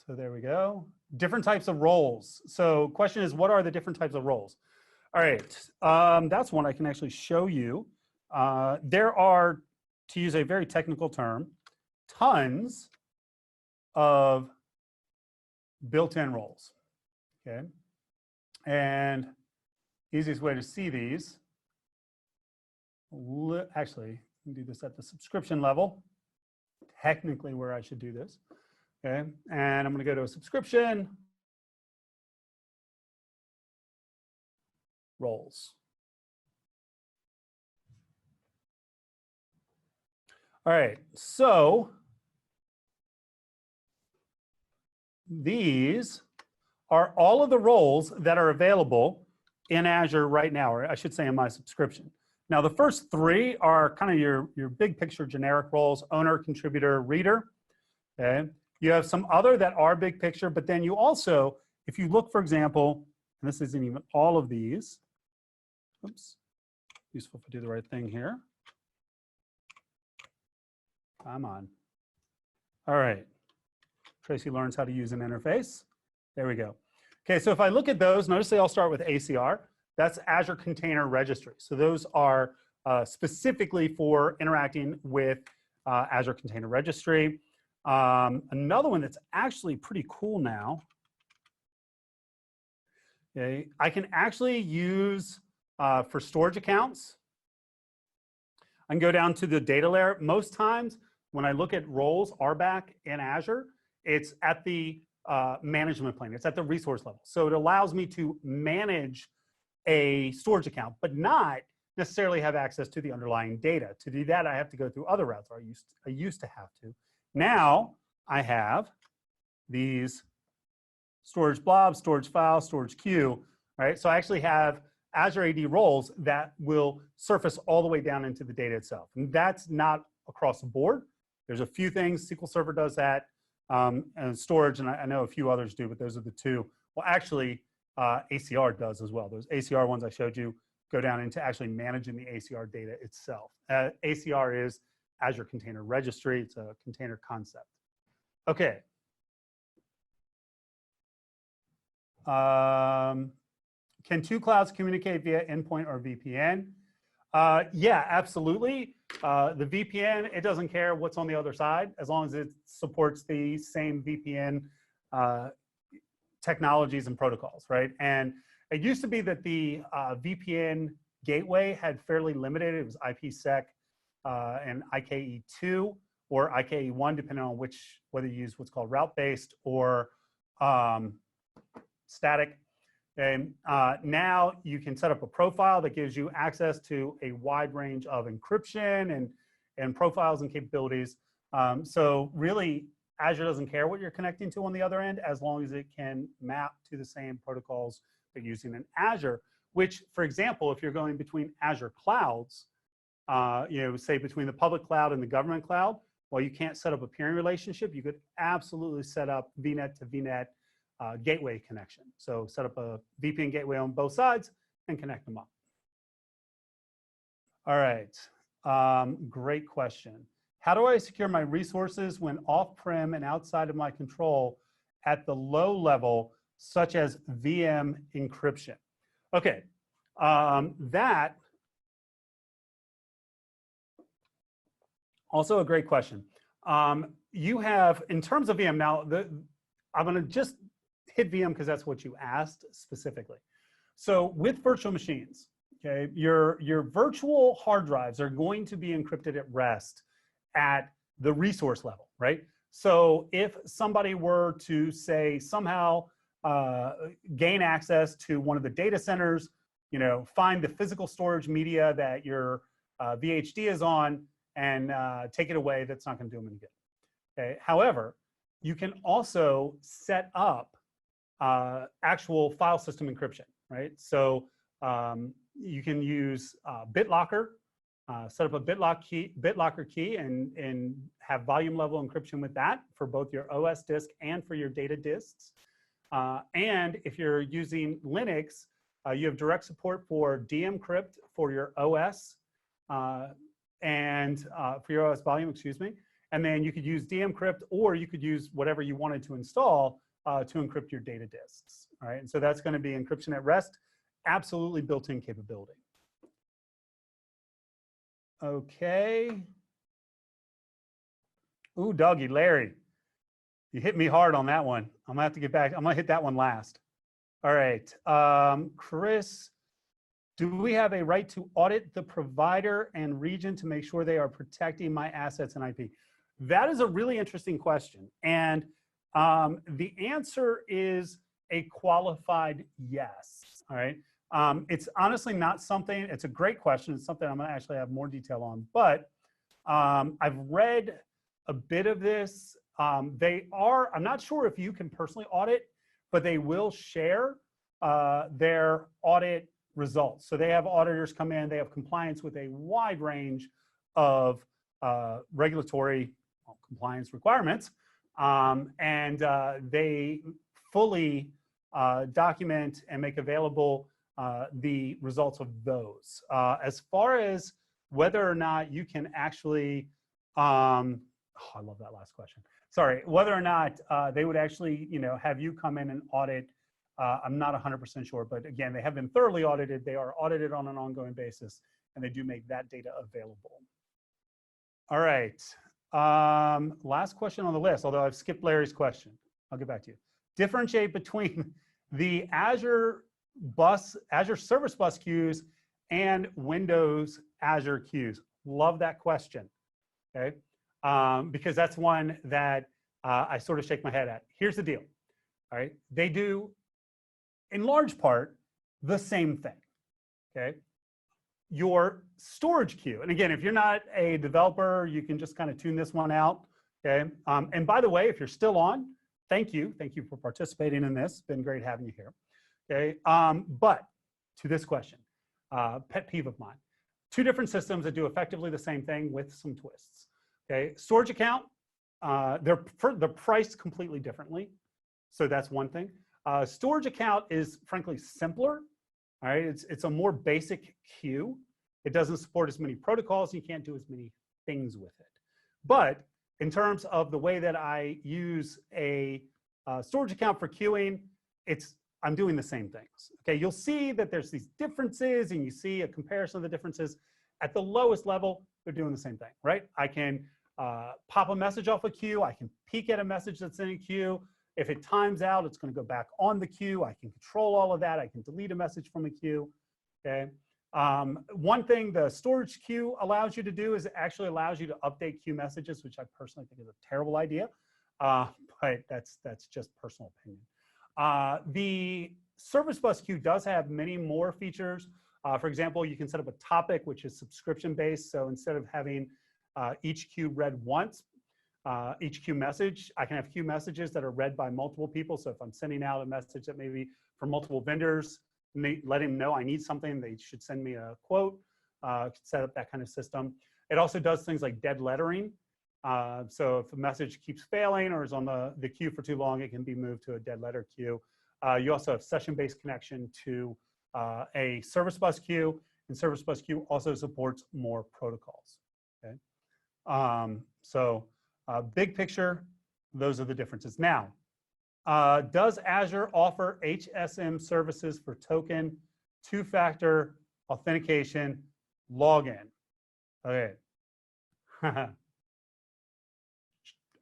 there we go. Different types of roles. So question is, what are the different types of roles? All right, that's one I can actually show you. There are, to use a very technical term, tons of built-in roles, okay? And easiest way to see these, actually, we can do this at the subscription level, technically where I should do this, okay? And I'm gonna go to a subscription, roles. All right, so these are all of the roles that are available in Azure right now, or I should say in my subscription. Now, the first three are kind of your big picture generic roles: owner, contributor, reader. Okay. You have some other that are big picture, but then you also, if you look, for example, and this isn't even all of these, oops, useful if I do the right thing here. Come on. All right. Tracy learns how to use an interface. There we go. Okay, so if I look at those, notice they all start with ACR. That's Azure Container Registry. So those are specifically for interacting with Azure Container Registry. Another one that's actually pretty cool now, okay, I can actually use for storage accounts. I can go down to the data layer. Most times when I look at roles, RBAC in Azure, it's at the management plane. It's at the resource level. So it allows me to manage a storage account, but not necessarily have access to the underlying data. To do that, I have to go through other routes, or I used to have to. Now I have these storage blobs, storage files, storage queue, right? So I actually have Azure AD roles that will surface all the way down into the data itself. And that's not across the board. There's a few things. SQL Server does that, and storage, and I know a few others do, but those are the two. Well, actually, ACR does as well. Those ACR ones I showed you go down into actually managing the ACR data itself. ACR is Azure Container Registry. It's a container concept. Okay. Can two clouds communicate via endpoint or VPN? Yeah, absolutely. The VPN, it doesn't care what's on the other side as long as it supports the same VPN technologies and protocols, right? And it used to be that the VPN gateway had fairly limited. It was IPsec and IKE2 or IKE1, depending on whether you use what's called route-based or static. And now you can set up a profile that gives you access to a wide range of encryption and profiles and capabilities. So really, Azure doesn't care what you're connecting to on the other end as long as it can map to the same protocols they're using in Azure, which, for example, if you're going between Azure clouds, say between the public cloud and the government cloud, well, you can't set up a peering relationship. You could absolutely set up VNet to VNet gateway connection. So set up a VPN gateway on both sides and connect them up. All right, great question. How do I secure my resources when off-prem and outside of my control at the low level, such as VM encryption? Okay, that also a great question. You have, in terms of VM, now I'm gonna just hit VM because that's what you asked specifically. So with virtual machines, okay, your virtual hard drives are going to be encrypted at rest at the resource level, right? So if somebody were to say somehow gain access to one of the data centers, find the physical storage media that your VHD is on and take it away, that's not going to do them any good. Okay. However, you can also set up actual file system encryption, right? So you can use BitLocker, set up a BitLocker key and have volume level encryption with that for both your OS disk and for your data disks. And if you're using Linux, you have direct support for dencrypt for your OS and for your OS volume, excuse me. And then you could use dencrypt, or you could use whatever you wanted to install to encrypt your data disks. All right, and so that's going to be encryption at rest, absolutely built-in capability. Okay. Ooh, doggy, Larry, you hit me hard on that one. I'm gonna have to get back. I'm gonna hit that one last. All right, Chris, do we have a right to audit the provider and region to make sure they are protecting my assets and IP? That is a really interesting question. And the answer is a qualified yes, all right? It's honestly not something, it's a great question. It's something I'm gonna actually have more detail on, but I've read a bit of this. I'm not sure if you can personally audit, but they will share their audit results. So they have auditors come in, they have compliance with a wide range of regulatory compliance requirements. And they fully document and make available the results of those. As far as whether or not you can actually, I love that last question. Sorry, whether or not they would actually, have you come in and audit, I'm not 100% sure, but again, they have been thoroughly audited. They are audited on an ongoing basis, and they do make that data available. All right. Last question on the list, although I've skipped Larry's question. I'll get back to you. Differentiate between the Azure Service Bus queues and Windows Azure queues. Love that question, okay? Because that's one that I sort of shake my head at. Here's the deal, all right? They do, in large part, the same thing, okay? Your storage queue, and again, if you're not a developer, you can just kind of tune this one out, okay? And by the way, if you're still on, thank you for participating in this. It's been great having you here, okay? But to this question, pet peeve of mine, two different systems that do effectively the same thing with some twists, okay? Storage account, they're priced completely differently, so that's one thing. Storage account is frankly simpler. All right, it's a more basic queue. It doesn't support as many protocols. You can't do as many things with it. But in terms of the way that I use a storage account for queuing, I'm doing the same things. Okay, you'll see that there's these differences, and you see a comparison of the differences. At the lowest level, they're doing the same thing, right? I can pop a message off a queue. I can peek at a message that's in a queue. If it times out, it's going to go back on the queue. I can control all of that. I can delete a message from a queue. Okay. One thing the storage queue allows you to do is it actually allows you to update queue messages, which I personally think is a terrible idea, but that's just personal opinion. The service bus queue does have many more features. For example, you can set up a topic, which is subscription-based. So instead of having each queue read once, each queue message, I can have queue messages that are read by multiple people. So if I'm sending out a message that maybe from multiple vendors, let him know I need something, they should send me a quote, set up that kind of system. It also does things like dead lettering. So if a message keeps failing or is on the queue for too long, it can be moved to a dead letter queue. You also have session-based connection to a service bus queue, and service bus queue also supports more protocols. Okay, so big picture, those are the differences. Now, does Azure offer HSM services for token, two-factor authentication, login? Okay. All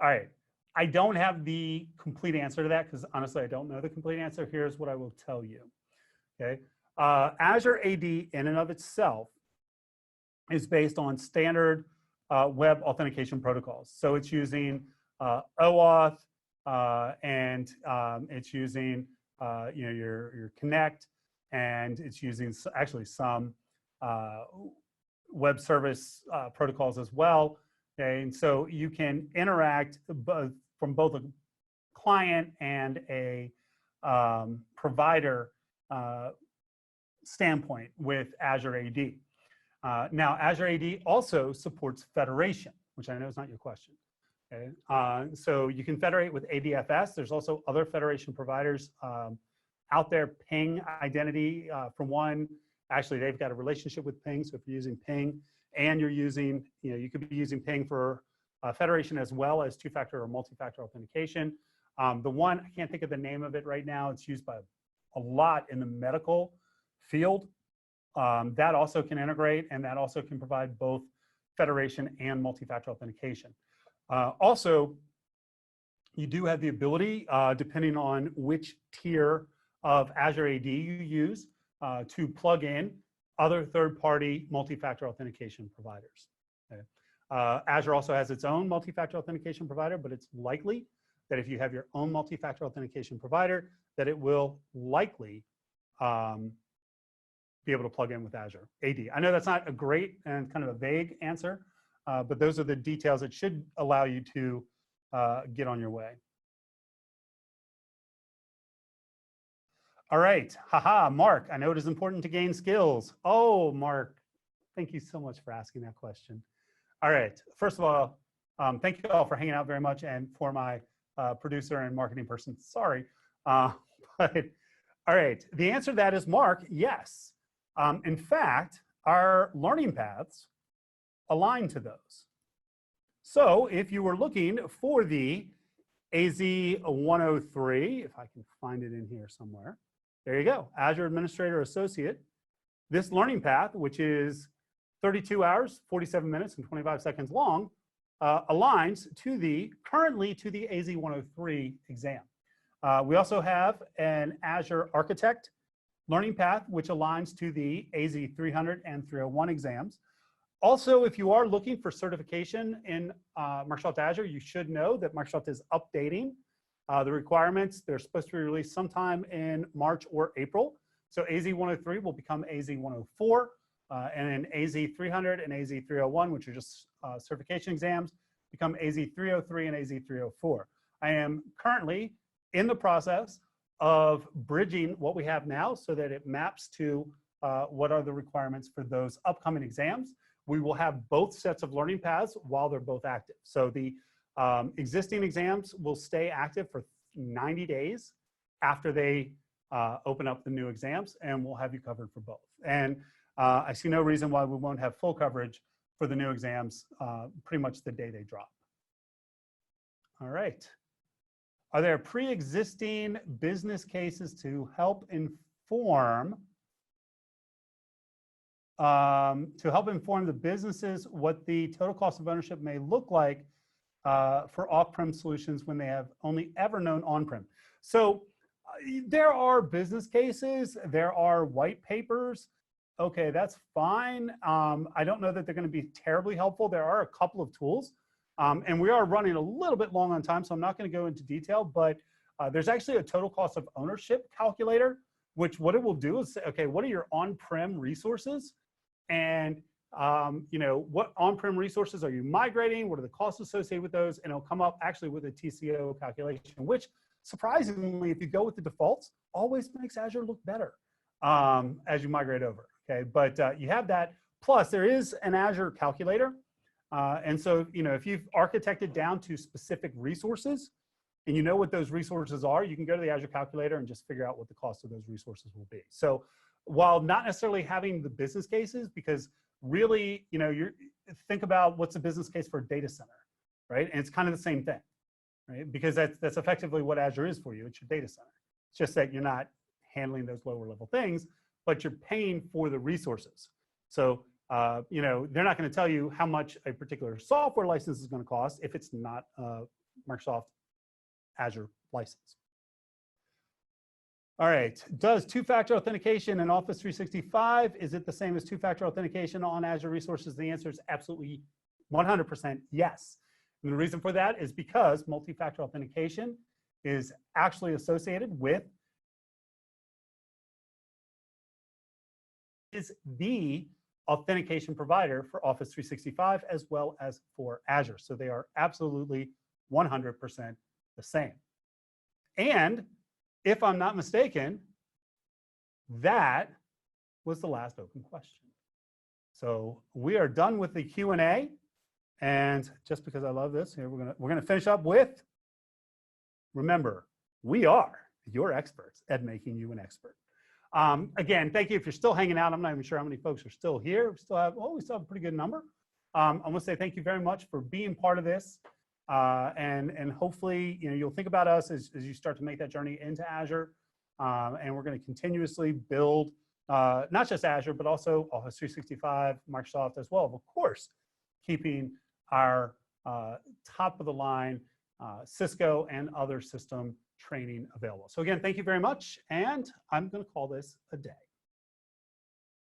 right. I don't have the complete answer to that because honestly, I don't know the complete answer. Here's what I will tell you. Okay. Azure AD in and of itself is based on standard web authentication protocols. So it's using OAuth and it's using your Connect, and it's using actually some web service protocols as well. Okay, and so you can interact from both a client and a provider standpoint with Azure AD. Now, Azure AD also supports federation, which I know is not your question. Okay? So you can federate with ADFS. There's also other federation providers out there. Ping Identity, for one, actually they've got a relationship with Ping. So if you're using Ping and you're using, you could be using Ping for federation as well as two-factor or multi-factor authentication. The one, I can't think of the name of it right now. It's used by a lot in the medical field. That also can integrate, and that also can provide both federation and multi-factor authentication. Also, you do have the ability, depending on which tier of Azure AD you use, to plug in other third-party multi-factor authentication providers. Okay. Azure also has its own multi-factor authentication provider, but it's likely that if you have your own multi-factor authentication provider, that it will likely be able to plug in with Azure AD. I know that's not a great and kind of a vague answer, but those are the details that should allow you to get on your way. All right, haha, Mark, I know it is important to gain skills. Oh, Mark, thank you so much for asking that question. All right, first of all, thank you all for hanging out very much, and for my producer and marketing person, sorry. But all right, the answer to that is, Mark, yes. In fact, our learning paths align to those. So if you were looking for the AZ-103, if I can find it in here somewhere, there you go, Azure Administrator Associate. This learning path, which is 32 hours, 47 minutes, and 25 seconds long, aligns currently to the AZ-103 exam. We also have an Azure Architect learning path, which aligns to the AZ-300 and 301 exams. Also, if you are looking for certification in Microsoft Azure, you should know that Microsoft is updating the requirements. They're supposed to be released sometime in March or April. So AZ-103 will become AZ-104, and then AZ-300 and AZ-301, which are just certification exams, become AZ-303 and AZ-304. I am currently in the process of bridging what we have now so that it maps to what are the requirements for those upcoming exams. We will have both sets of learning paths while they're both active. So the existing exams will stay active for 90 days after they open up the new exams, and we'll have you covered for both. And I see no reason why we won't have full coverage for the new exams pretty much the day they drop. All right. Are there pre-existing business cases to help inform to help inform the businesses what the total cost of ownership may look like for off-prem solutions when they have only ever known on-prem. So there are business cases, there are white papers. Okay, that's fine. I don't know that they're going to be terribly helpful. There are a couple of tools, and we are running a little bit long on time, so I'm not going to go into detail, but there's actually a total cost of ownership calculator, which what it will do is say, okay, what are your on-prem resources? And you know, what on-prem resources are you migrating? What are the costs associated with those? And it'll come up actually with a TCO calculation, which surprisingly, if you go with the defaults, always makes Azure look better as you migrate over. Okay, but you have that. Plus, there is an Azure calculator. And so, you know, if you've architected down to specific resources and you know what those resources are, you can go to the Azure calculator and just figure out what the cost of those resources will be. So while not necessarily having the business cases, because really, you know, think about what's a business case for a data center, right? And it's kind of the same thing, right? Because that's effectively what Azure is for you. It's your data center. It's just that you're not handling those lower level things, but you're paying for the resources. So, you know, they're not going to tell you how much a particular software license is going to cost if it's not a Microsoft Azure license. All right, does two-factor authentication in Office 365, is it the same as two-factor authentication on Azure Resources? The answer is absolutely 100% yes. And the reason for that is because multi-factor authentication is actually associated with is the authentication provider for Office 365 as well as for Azure. So they are absolutely 100% the same. And if I'm not mistaken, that was the last open question. So we are done with the Q&A. And just because I love this, here we're gonna finish up with, remember, we are your experts at making you an expert. Again, thank you if you're still hanging out. I'm not even sure how many folks are still here. We still have a pretty good number. I want to say thank you very much for being part of this. And hopefully, you know, you'll think about us as you start to make that journey into Azure. And we're going to continuously build not just Azure, but also Office 365, Microsoft as well. Of course, keeping our top of the line Cisco and other system training available. So again, thank you very much. And I'm going to call this a day.